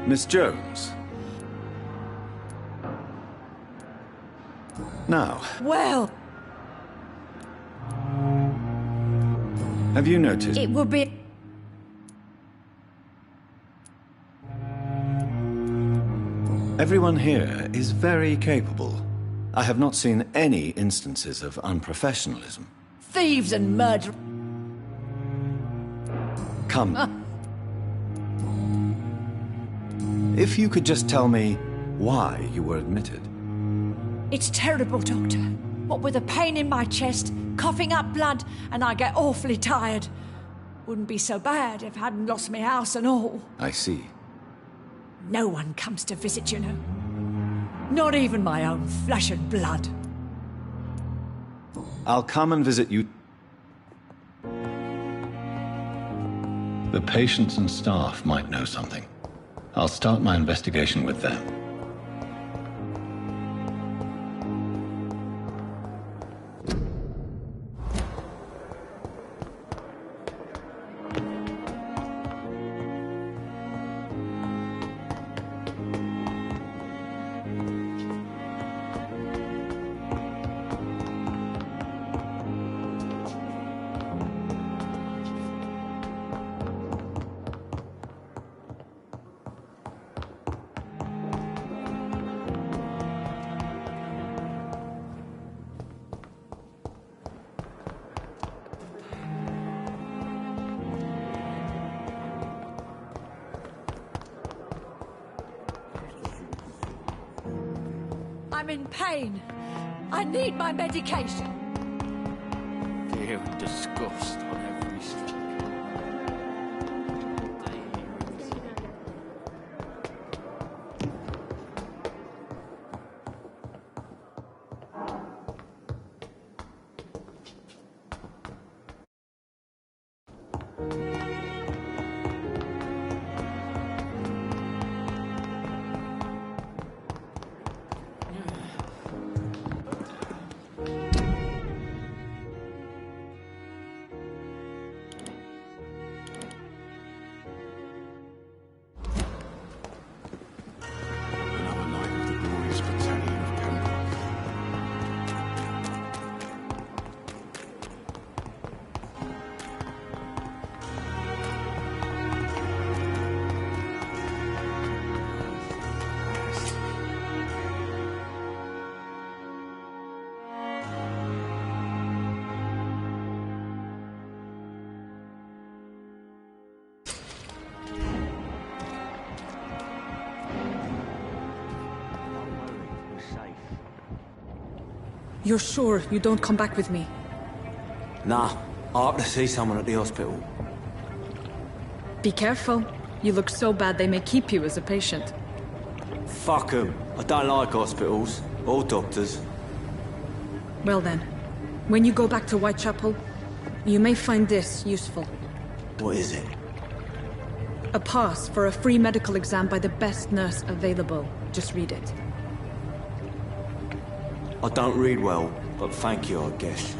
Miss Jones. Now, Well, have you noticed? it would be... Everyone here is very capable. I have not seen any instances of unprofessionalism. thieves and murder... Come. If you could just tell me why you were admitted. It's terrible, Doctor. What with a pain in my chest, coughing up blood, and I get awfully tired. Wouldn't be so bad if I hadn't lost my house and all. I see. No one comes to visit, you know. Not even my own flesh and blood. I'll come and visit you. The patients and staff might know something. I'll start my investigation with them. I'm in pain. I need my medication. Fear and disgust on every street. Another night of the glorious battalion of Pembroke. You're sure you don't come back with me? Nah, I have to see someone at the hospital. Be careful. You look so bad they may keep you as a patient. Fuck 'em. I don't like hospitals. Or doctors. Well then, when you go back to Whitechapel, you may find this useful. What is it? A pass for a free medical exam by the best nurse available. Just read it. I don't read well, but thank you, I guess.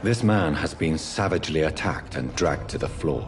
This man has been savagely attacked and dragged to the floor.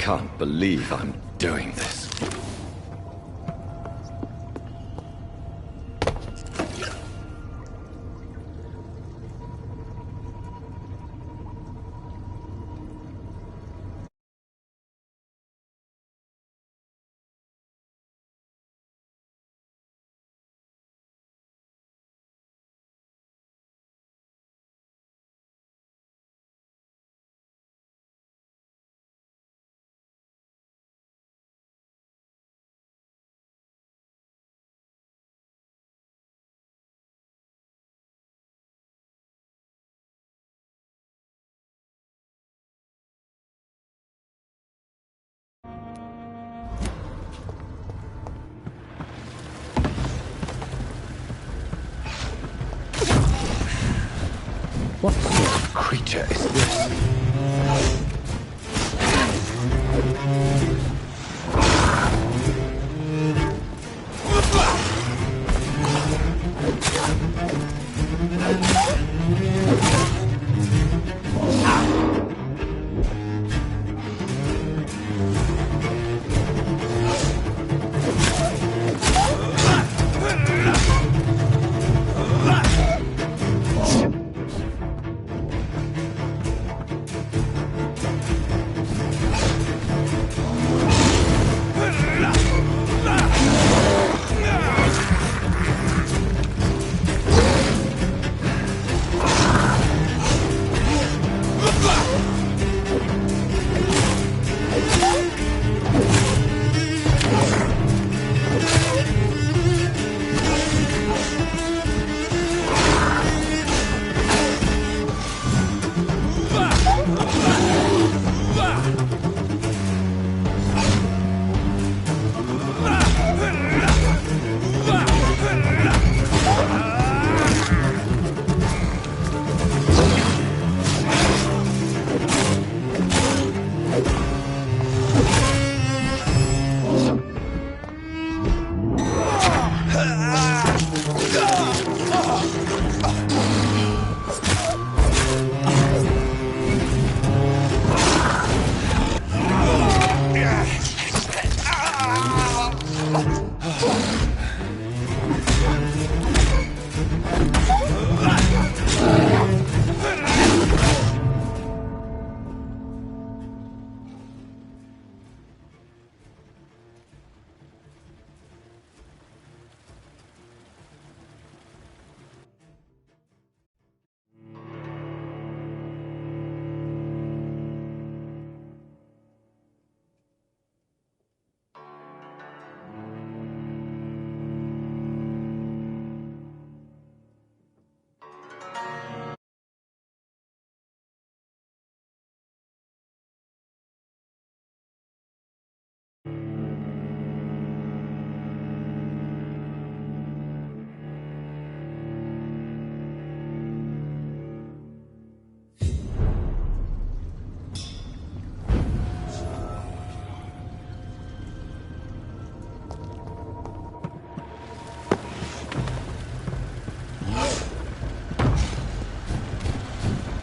Can't believe I'm doing this. What sort of creature is this?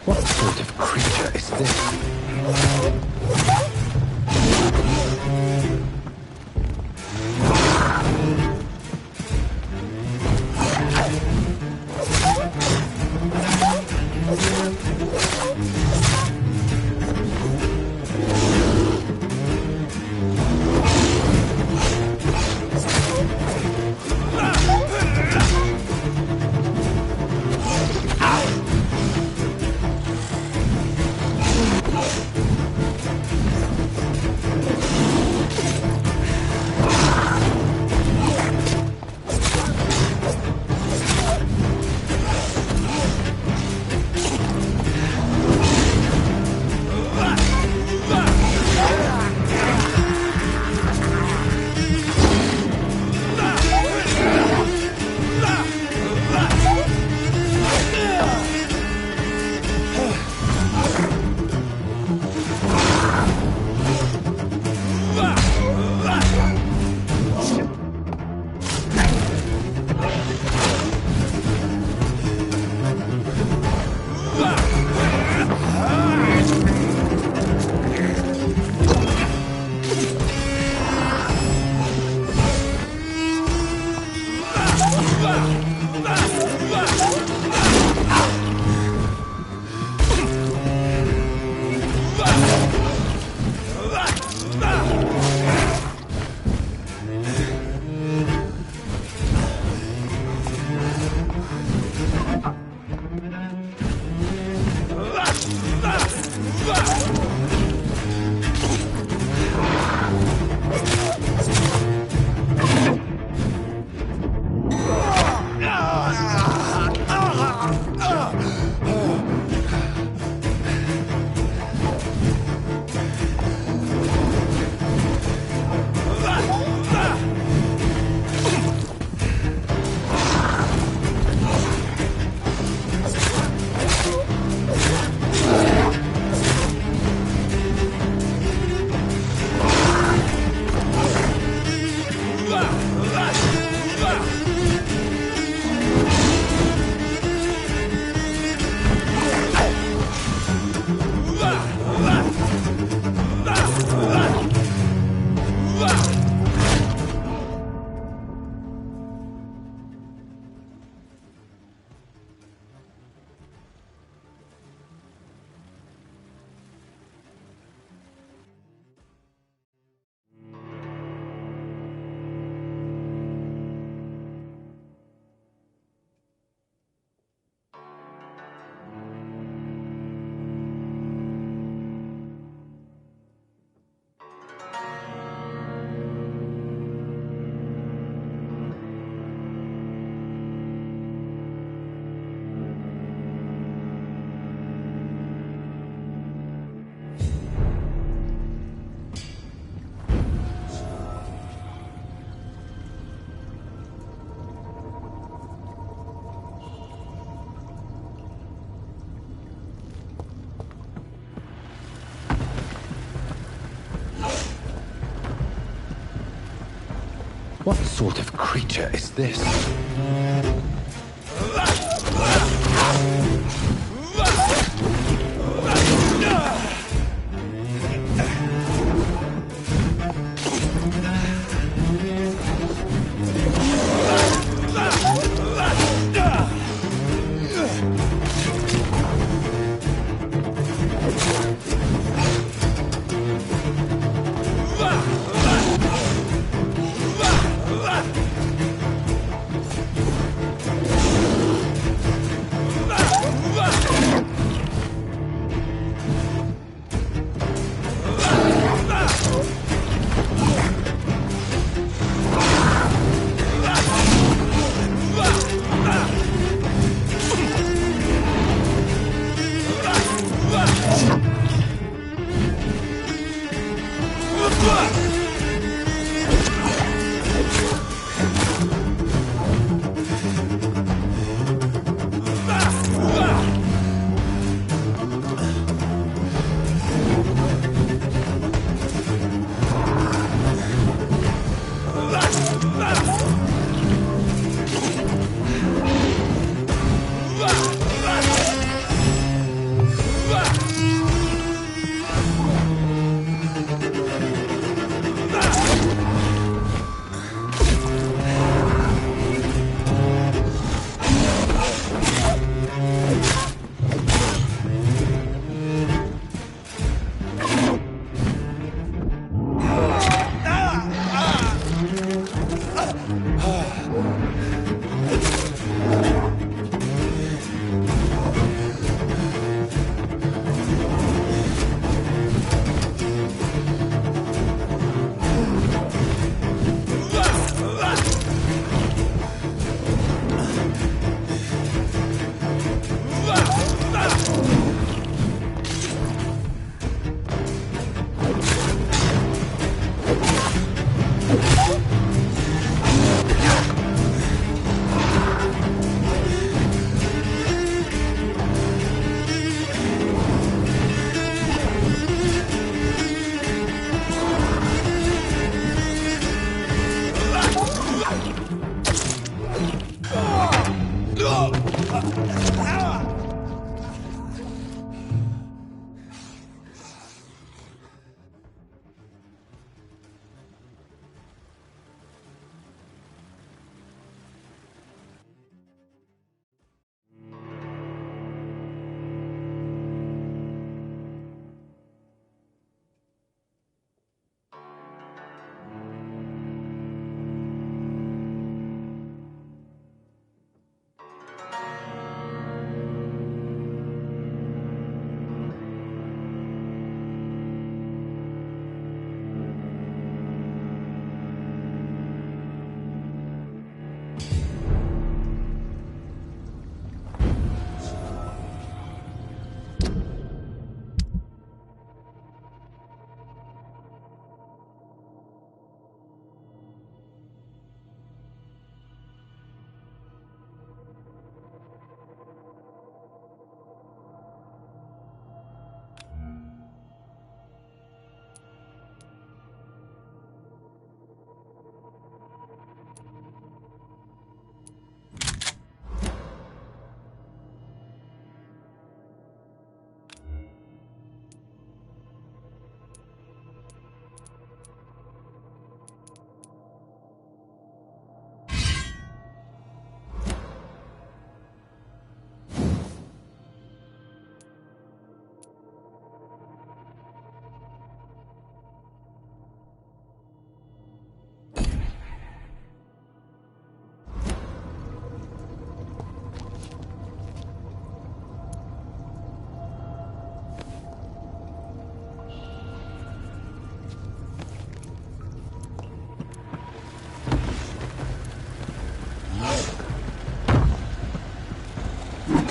What sort of creature is this? sort of creature is this?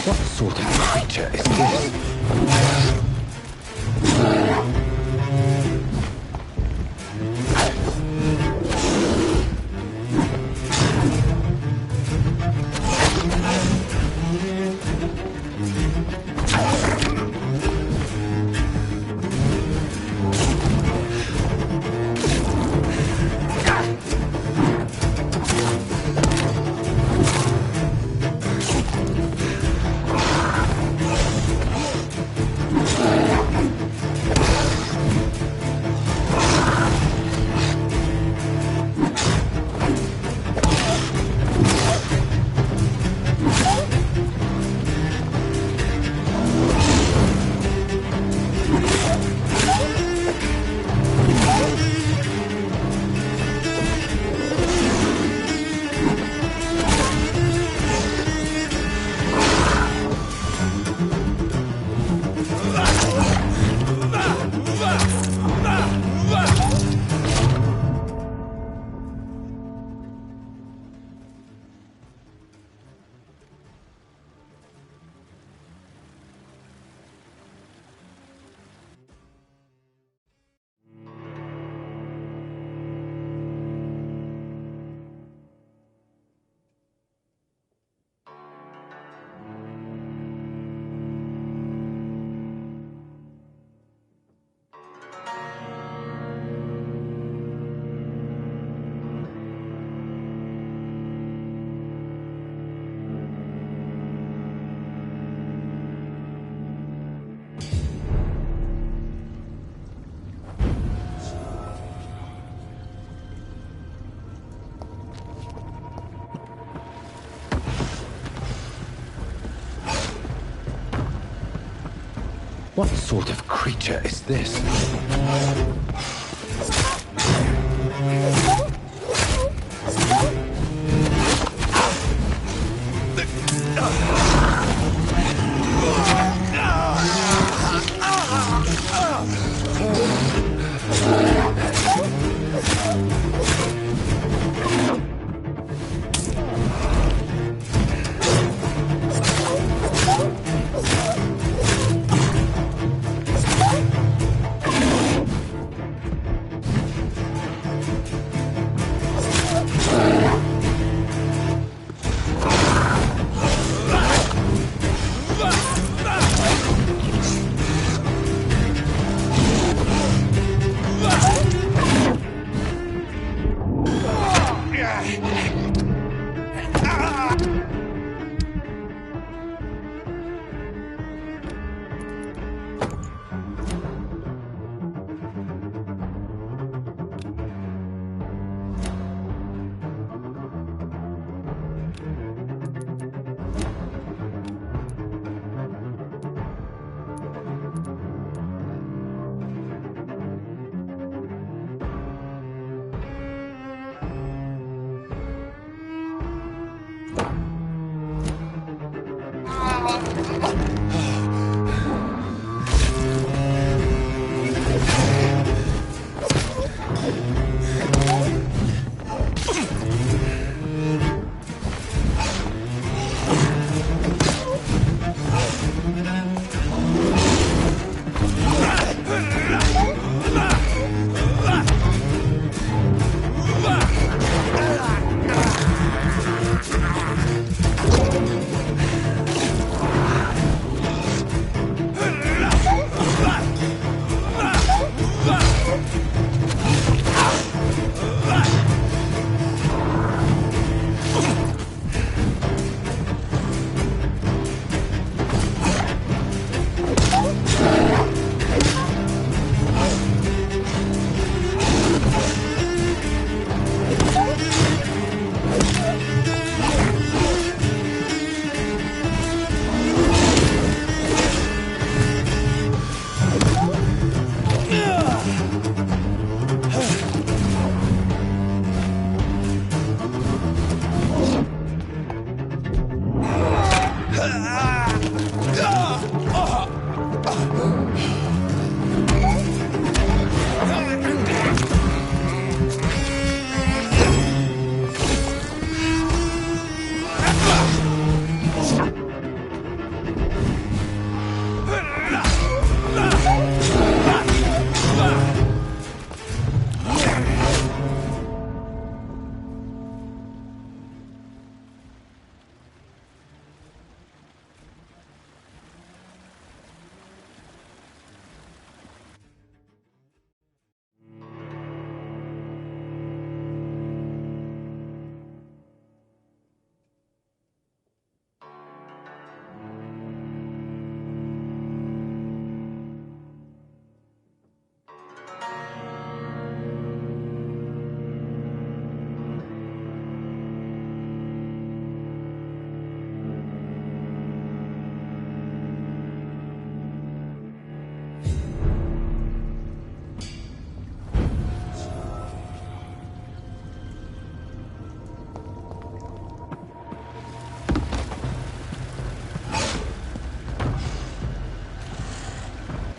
What sort of creature is this? What sort of creature is this?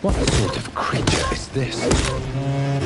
What sort of creature is this?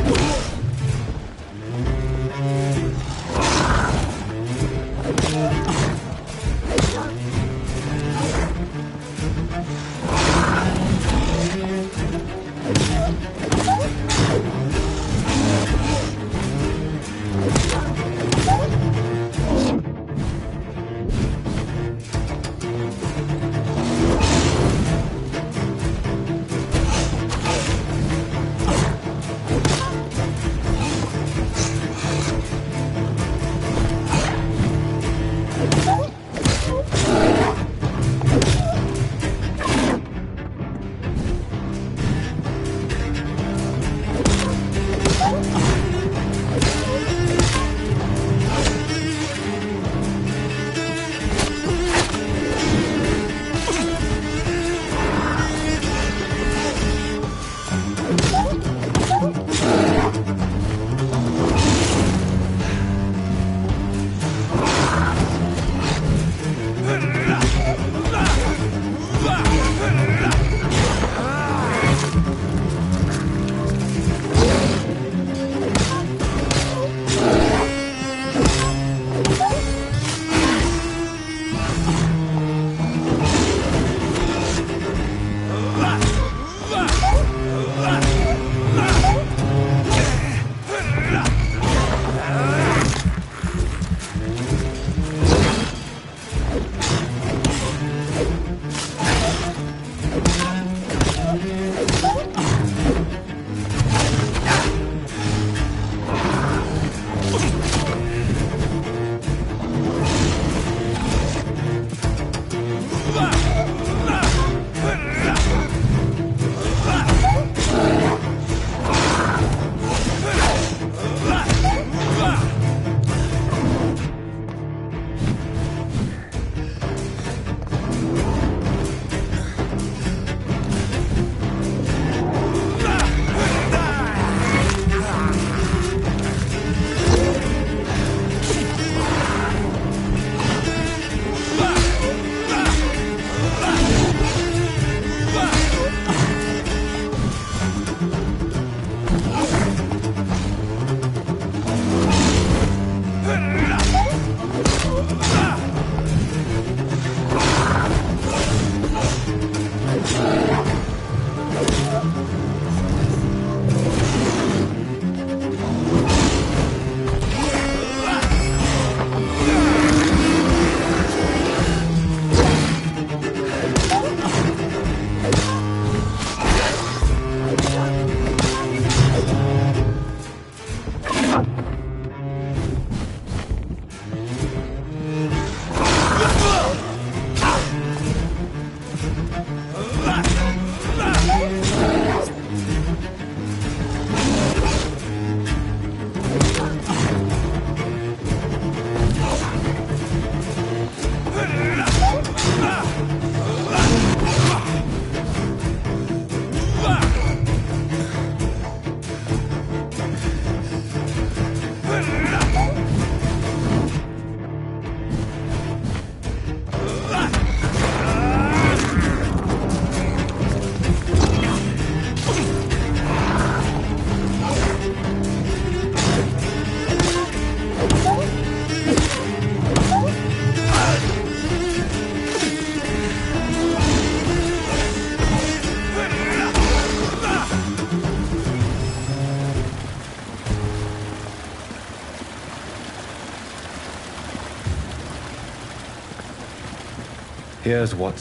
Here's what...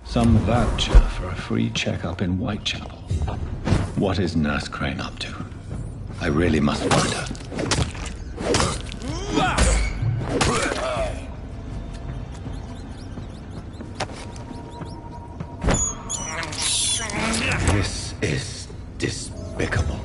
Some voucher for a free checkup in Whitechapel. What is Nurse Crane up to? I really must find her. This is despicable.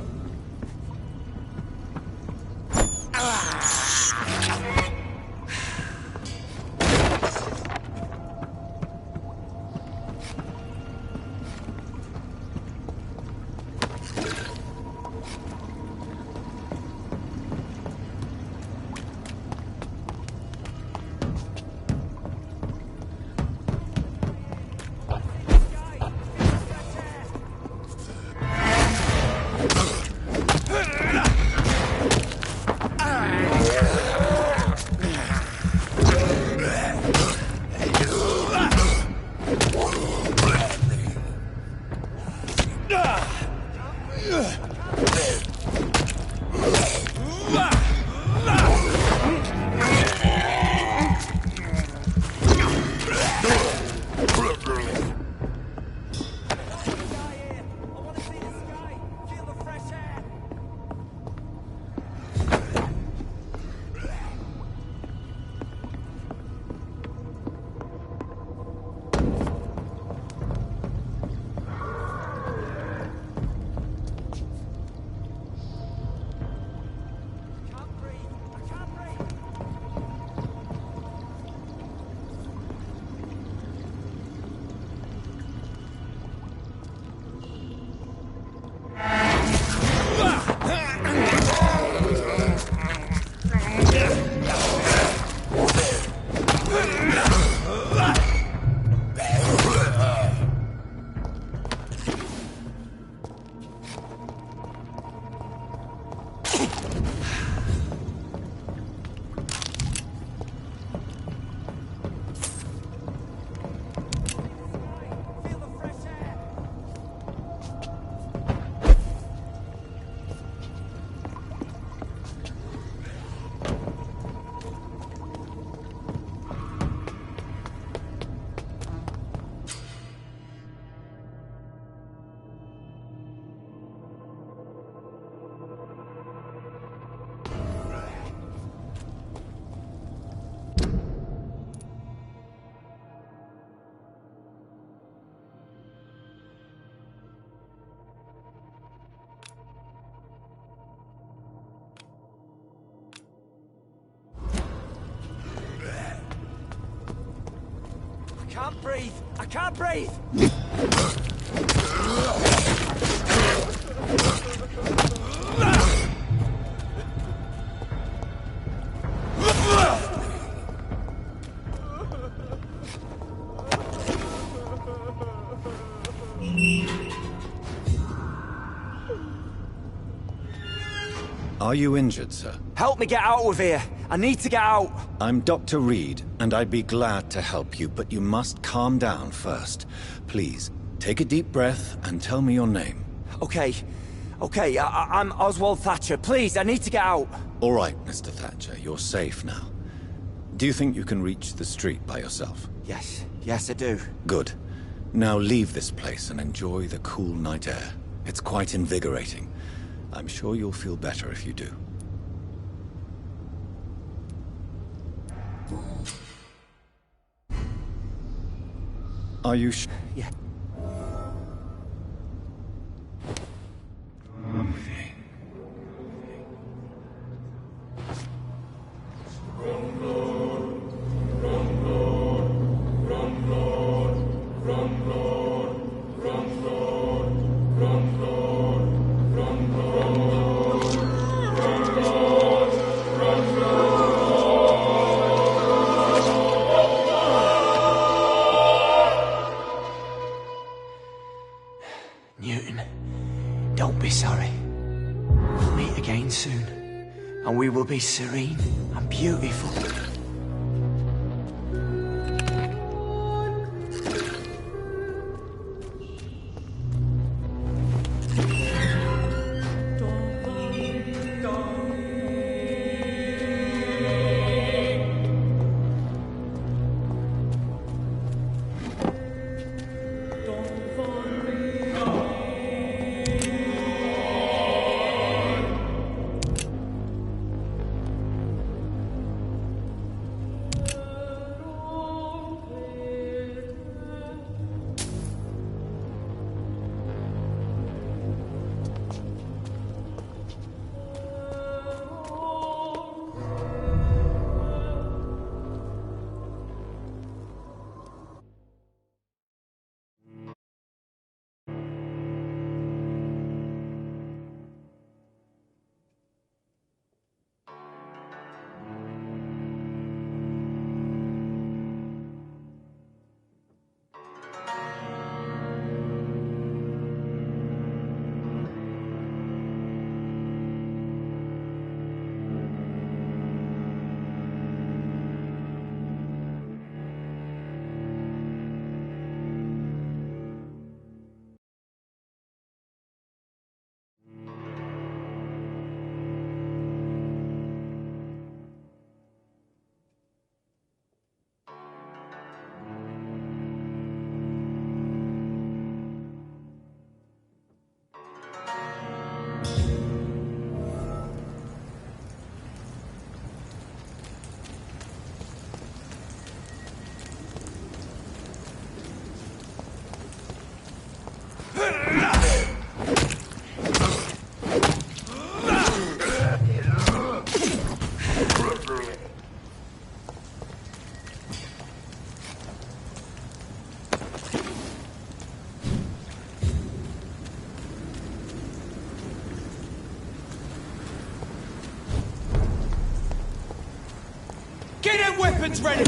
I can't breathe! I can't breathe! Are you injured, sir? Help me get out of here! I need to get out! I'm Dr. Reed, and I'd be glad to help you, but you must calm down first. Please, take a deep breath and tell me your name. Okay. I'm Oswald Thatcher. Please, I need to get out. All right, Mr. Thatcher, you're safe now. Do you think you can reach the street by yourself? Yes, I do. Good. Now leave this place and enjoy the cool night air. It's quite invigorating. I'm sure you'll feel better if you do. Are you Yeah. Newton, don't be sorry. We'll meet again soon, and we will be serene and beautiful. Get them weapons ready!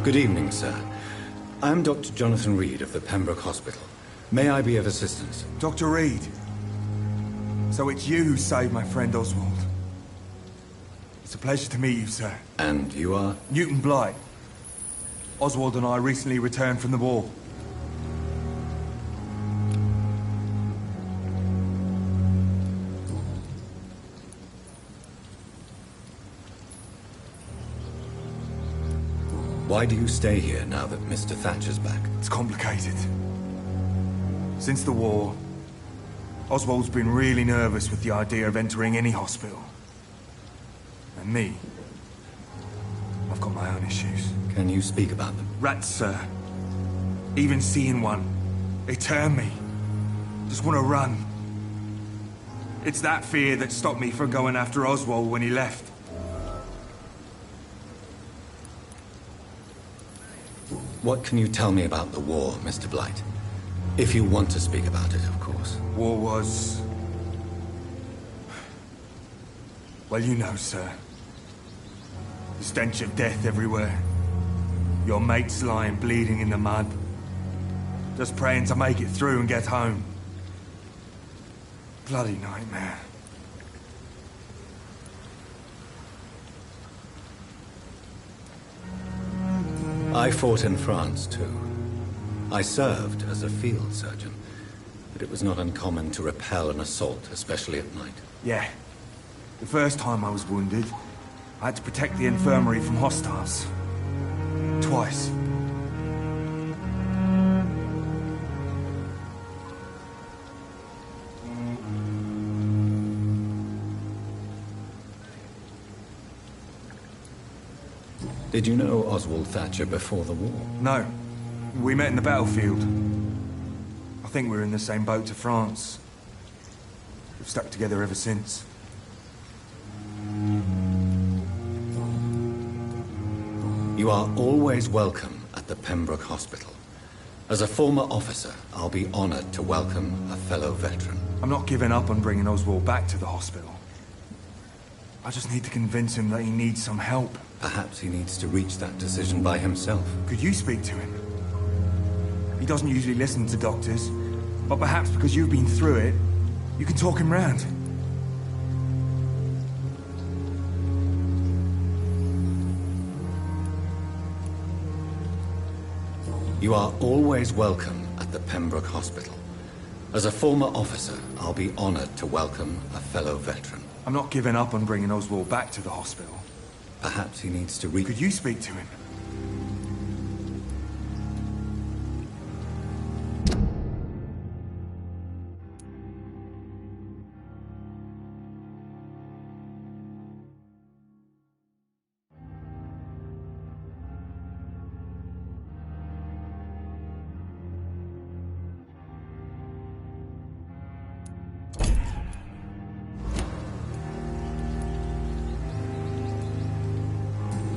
Good evening, sir. I'm Dr. Jonathan Reed of the Pembroke Hospital. May I be of assistance? Dr. Reed. So it's you who saved my friend Oswald. It's a pleasure to meet you, sir. And you are? Newton Blight. Oswald and I recently returned from the war. Why do you stay here now that Mr. Thatcher's back? It's complicated. Since the war, Oswald's been really nervous with the idea of entering any hospital. And me, I've got my own issues. Can you speak about them? Rats, sir. Even seeing one, they turn me. Just want to run. It's that fear that stopped me from going after Oswald when he left. What can you tell me about the war, Mr. Blight? If you want to speak about it, of course. War was... well, you know, sir. The stench of death everywhere. Your mates lying bleeding in the mud. Just praying to make it through and get home. Bloody nightmare. I fought in France, too. I served as a field surgeon, but it was not uncommon to repel an assault, especially at night. Yeah. The first time I was wounded, I had to protect the infirmary from hostiles. Twice. Did you know Oswald Thatcher before the war? No. We met in the battlefield. I think we're in the same boat to France. We've stuck together ever since. You are always welcome at the Pembroke Hospital. As a former officer, I'll be honored to welcome a fellow veteran. I'm not giving up on bringing Oswald back to the hospital. I just need to convince him that he needs some help. Perhaps he needs to reach that decision by himself. Could you speak to him? He doesn't usually listen to doctors, but perhaps because you've been through it, you can talk him round. You are always welcome at the Pembroke Hospital. As a former officer, I'll be honored to welcome a fellow veteran. I'm not giving up on bringing Oswald back to the hospital. Perhaps he needs to reach... Could you speak to him?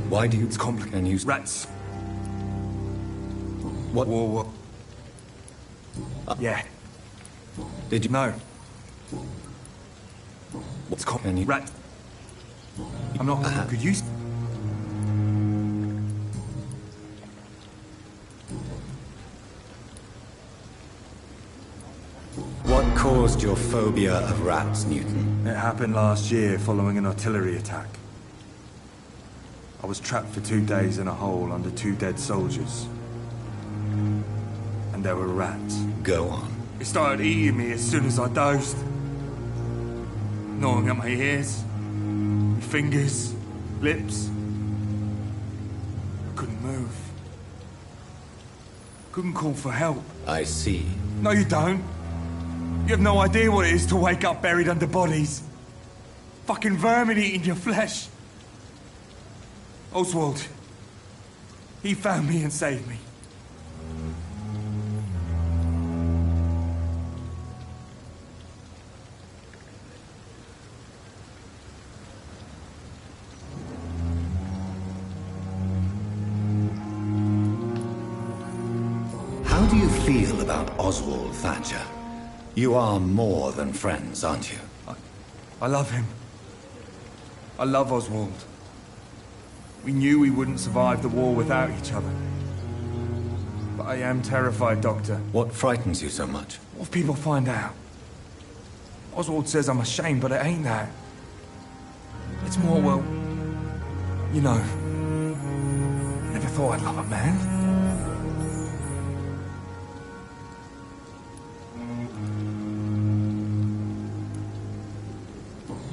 Why do you... It's complicated. Use rats. What? War. Yeah. Did you... No. It's complicated. Rat. I'm not... Could you... What caused your phobia of rats, Newton? It happened last year following an artillery attack. I was trapped for 2 days in a hole under 2 dead soldiers. And there were rats. Go on. It started eating me as soon as I dozed. Gnawing at my ears, my fingers, lips. I couldn't move. Couldn't call for help. I see. No, you don't. You have no idea what it is to wake up buried under bodies. Fucking vermin eating your flesh. Oswald. He found me and saved me. How do you feel about Oswald Thatcher? You are more than friends, aren't you? I love him. I love Oswald. We knew we wouldn't survive the war without each other. But I am terrified, Doctor. What frightens you so much? What if people find out? Oswald says I'm ashamed, but it ain't that. It's more, well, you know, I never thought I'd love a man.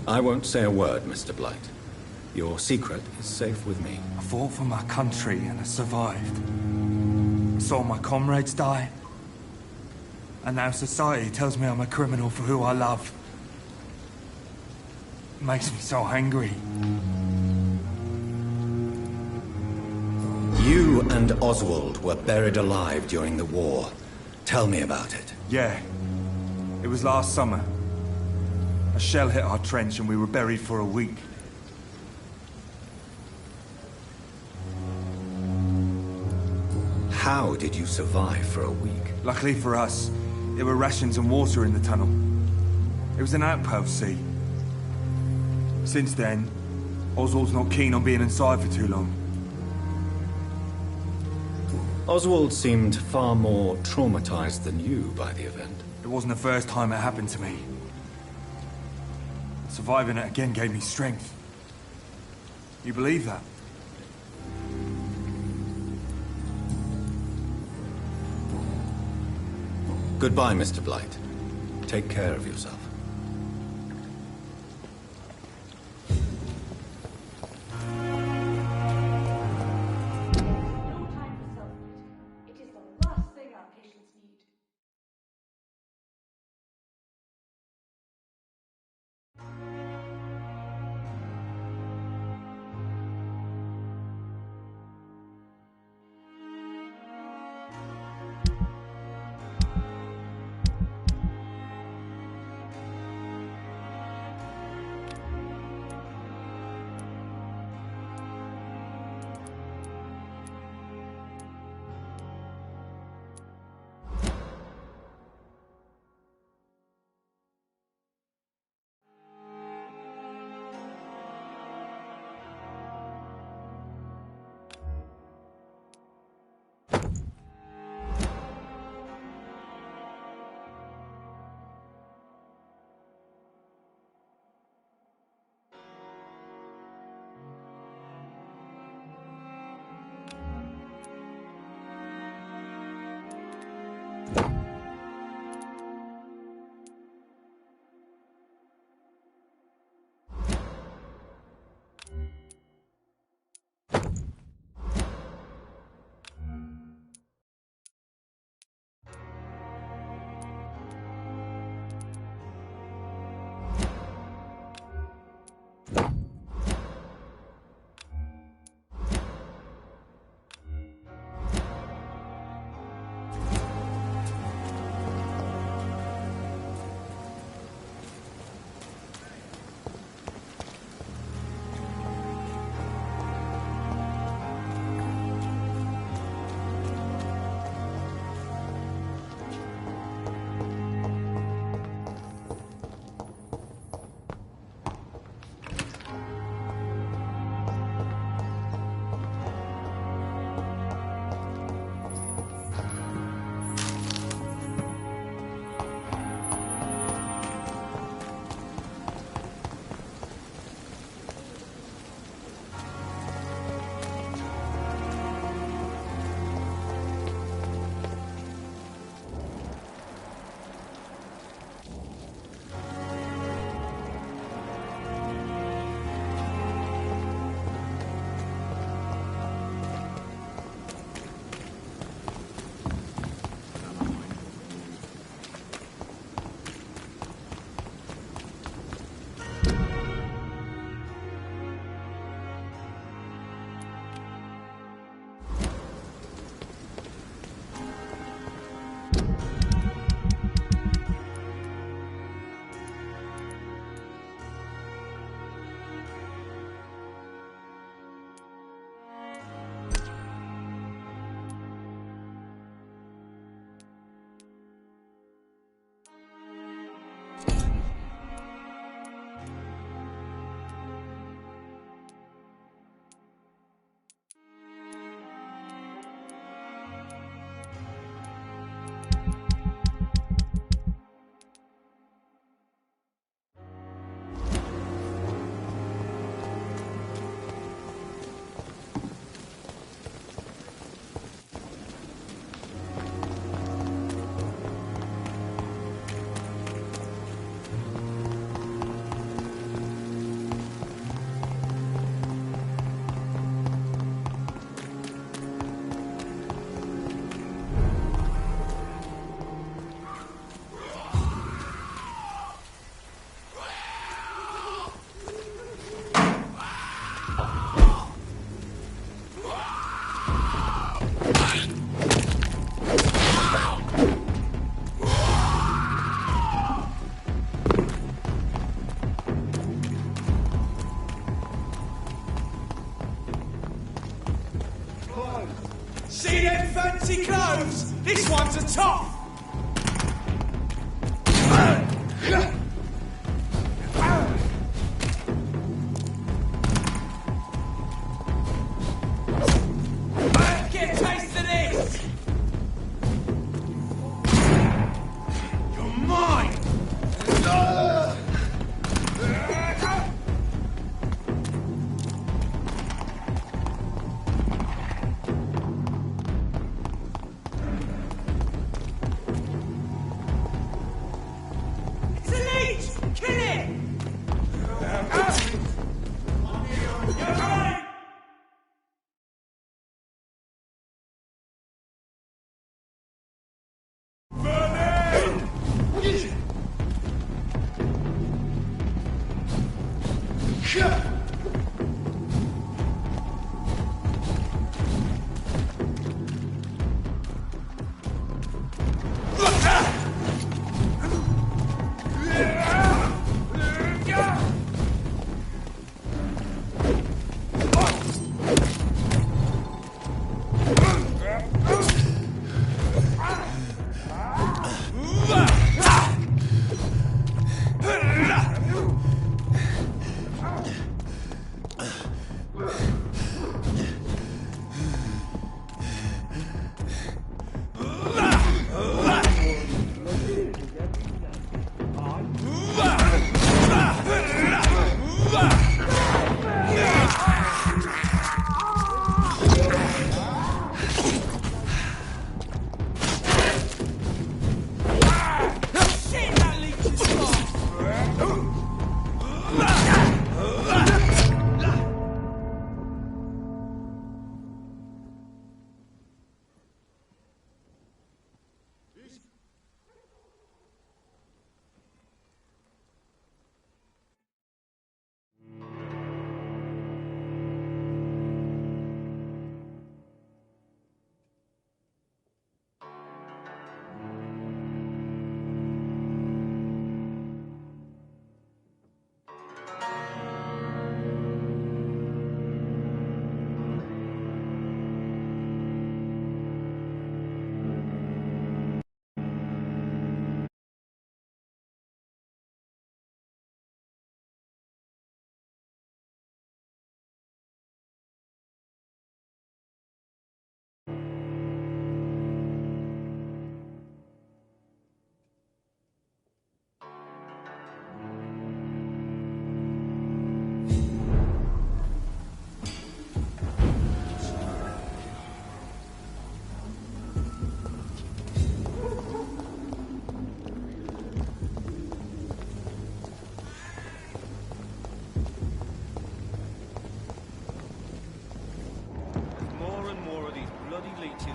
I won't say a word, Mr. Blight. Your secret is safe with me. I fought for my country and I survived. I saw my comrades die. And now society tells me I'm a criminal for who I love. It makes me so angry. You and Oswald were buried alive during the war. Tell me about it. Yeah. It was last summer. A shell hit our trench and we were buried for a week. How did you survive for a week? Luckily for us, there were rations and water in the tunnel. It was an outpost, see. Since then, Oswald's not keen on being inside for too long. Oswald seemed far more traumatized than you by the event. It wasn't the first time it happened to me. Surviving it again gave me strength. You believe that? Goodbye, Mr. Blight. Take care of yourself. guys are tough! Get a taste of this! You're mine! It's a leech! Kill it! You're right!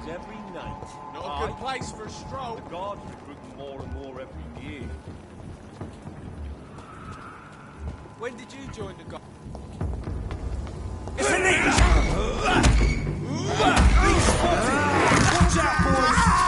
Every night. Not a good place for a stroll. The guards recruit more and more every year. When did you join the guard? It's an Watch out, boys!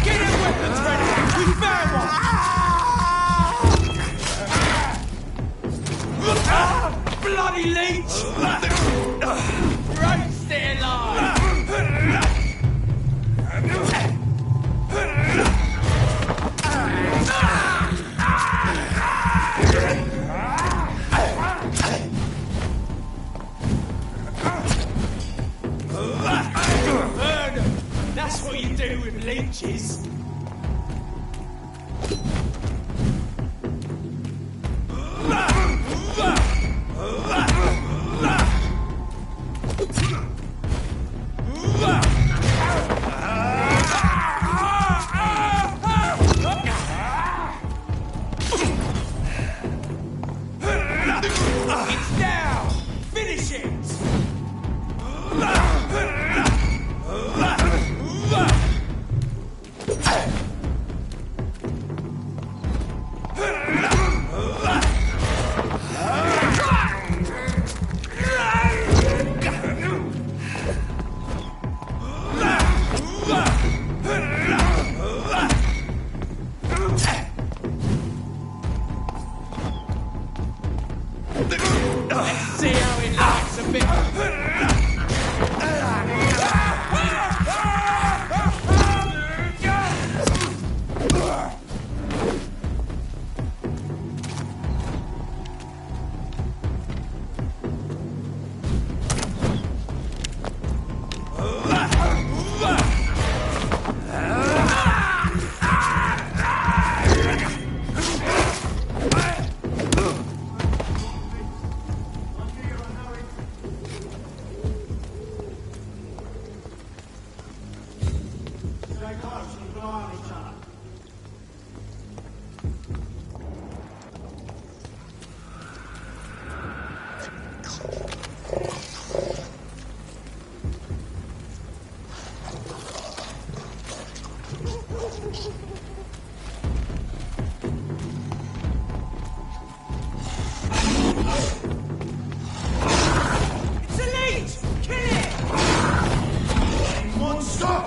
Get your weapons ready! We found one! Bloody leech! Right, stay alive! That's what you do with leeches. It's down! Finish it! Let's see how it likes a bit. It's a leech! Kill it! Monster!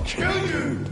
Kill you!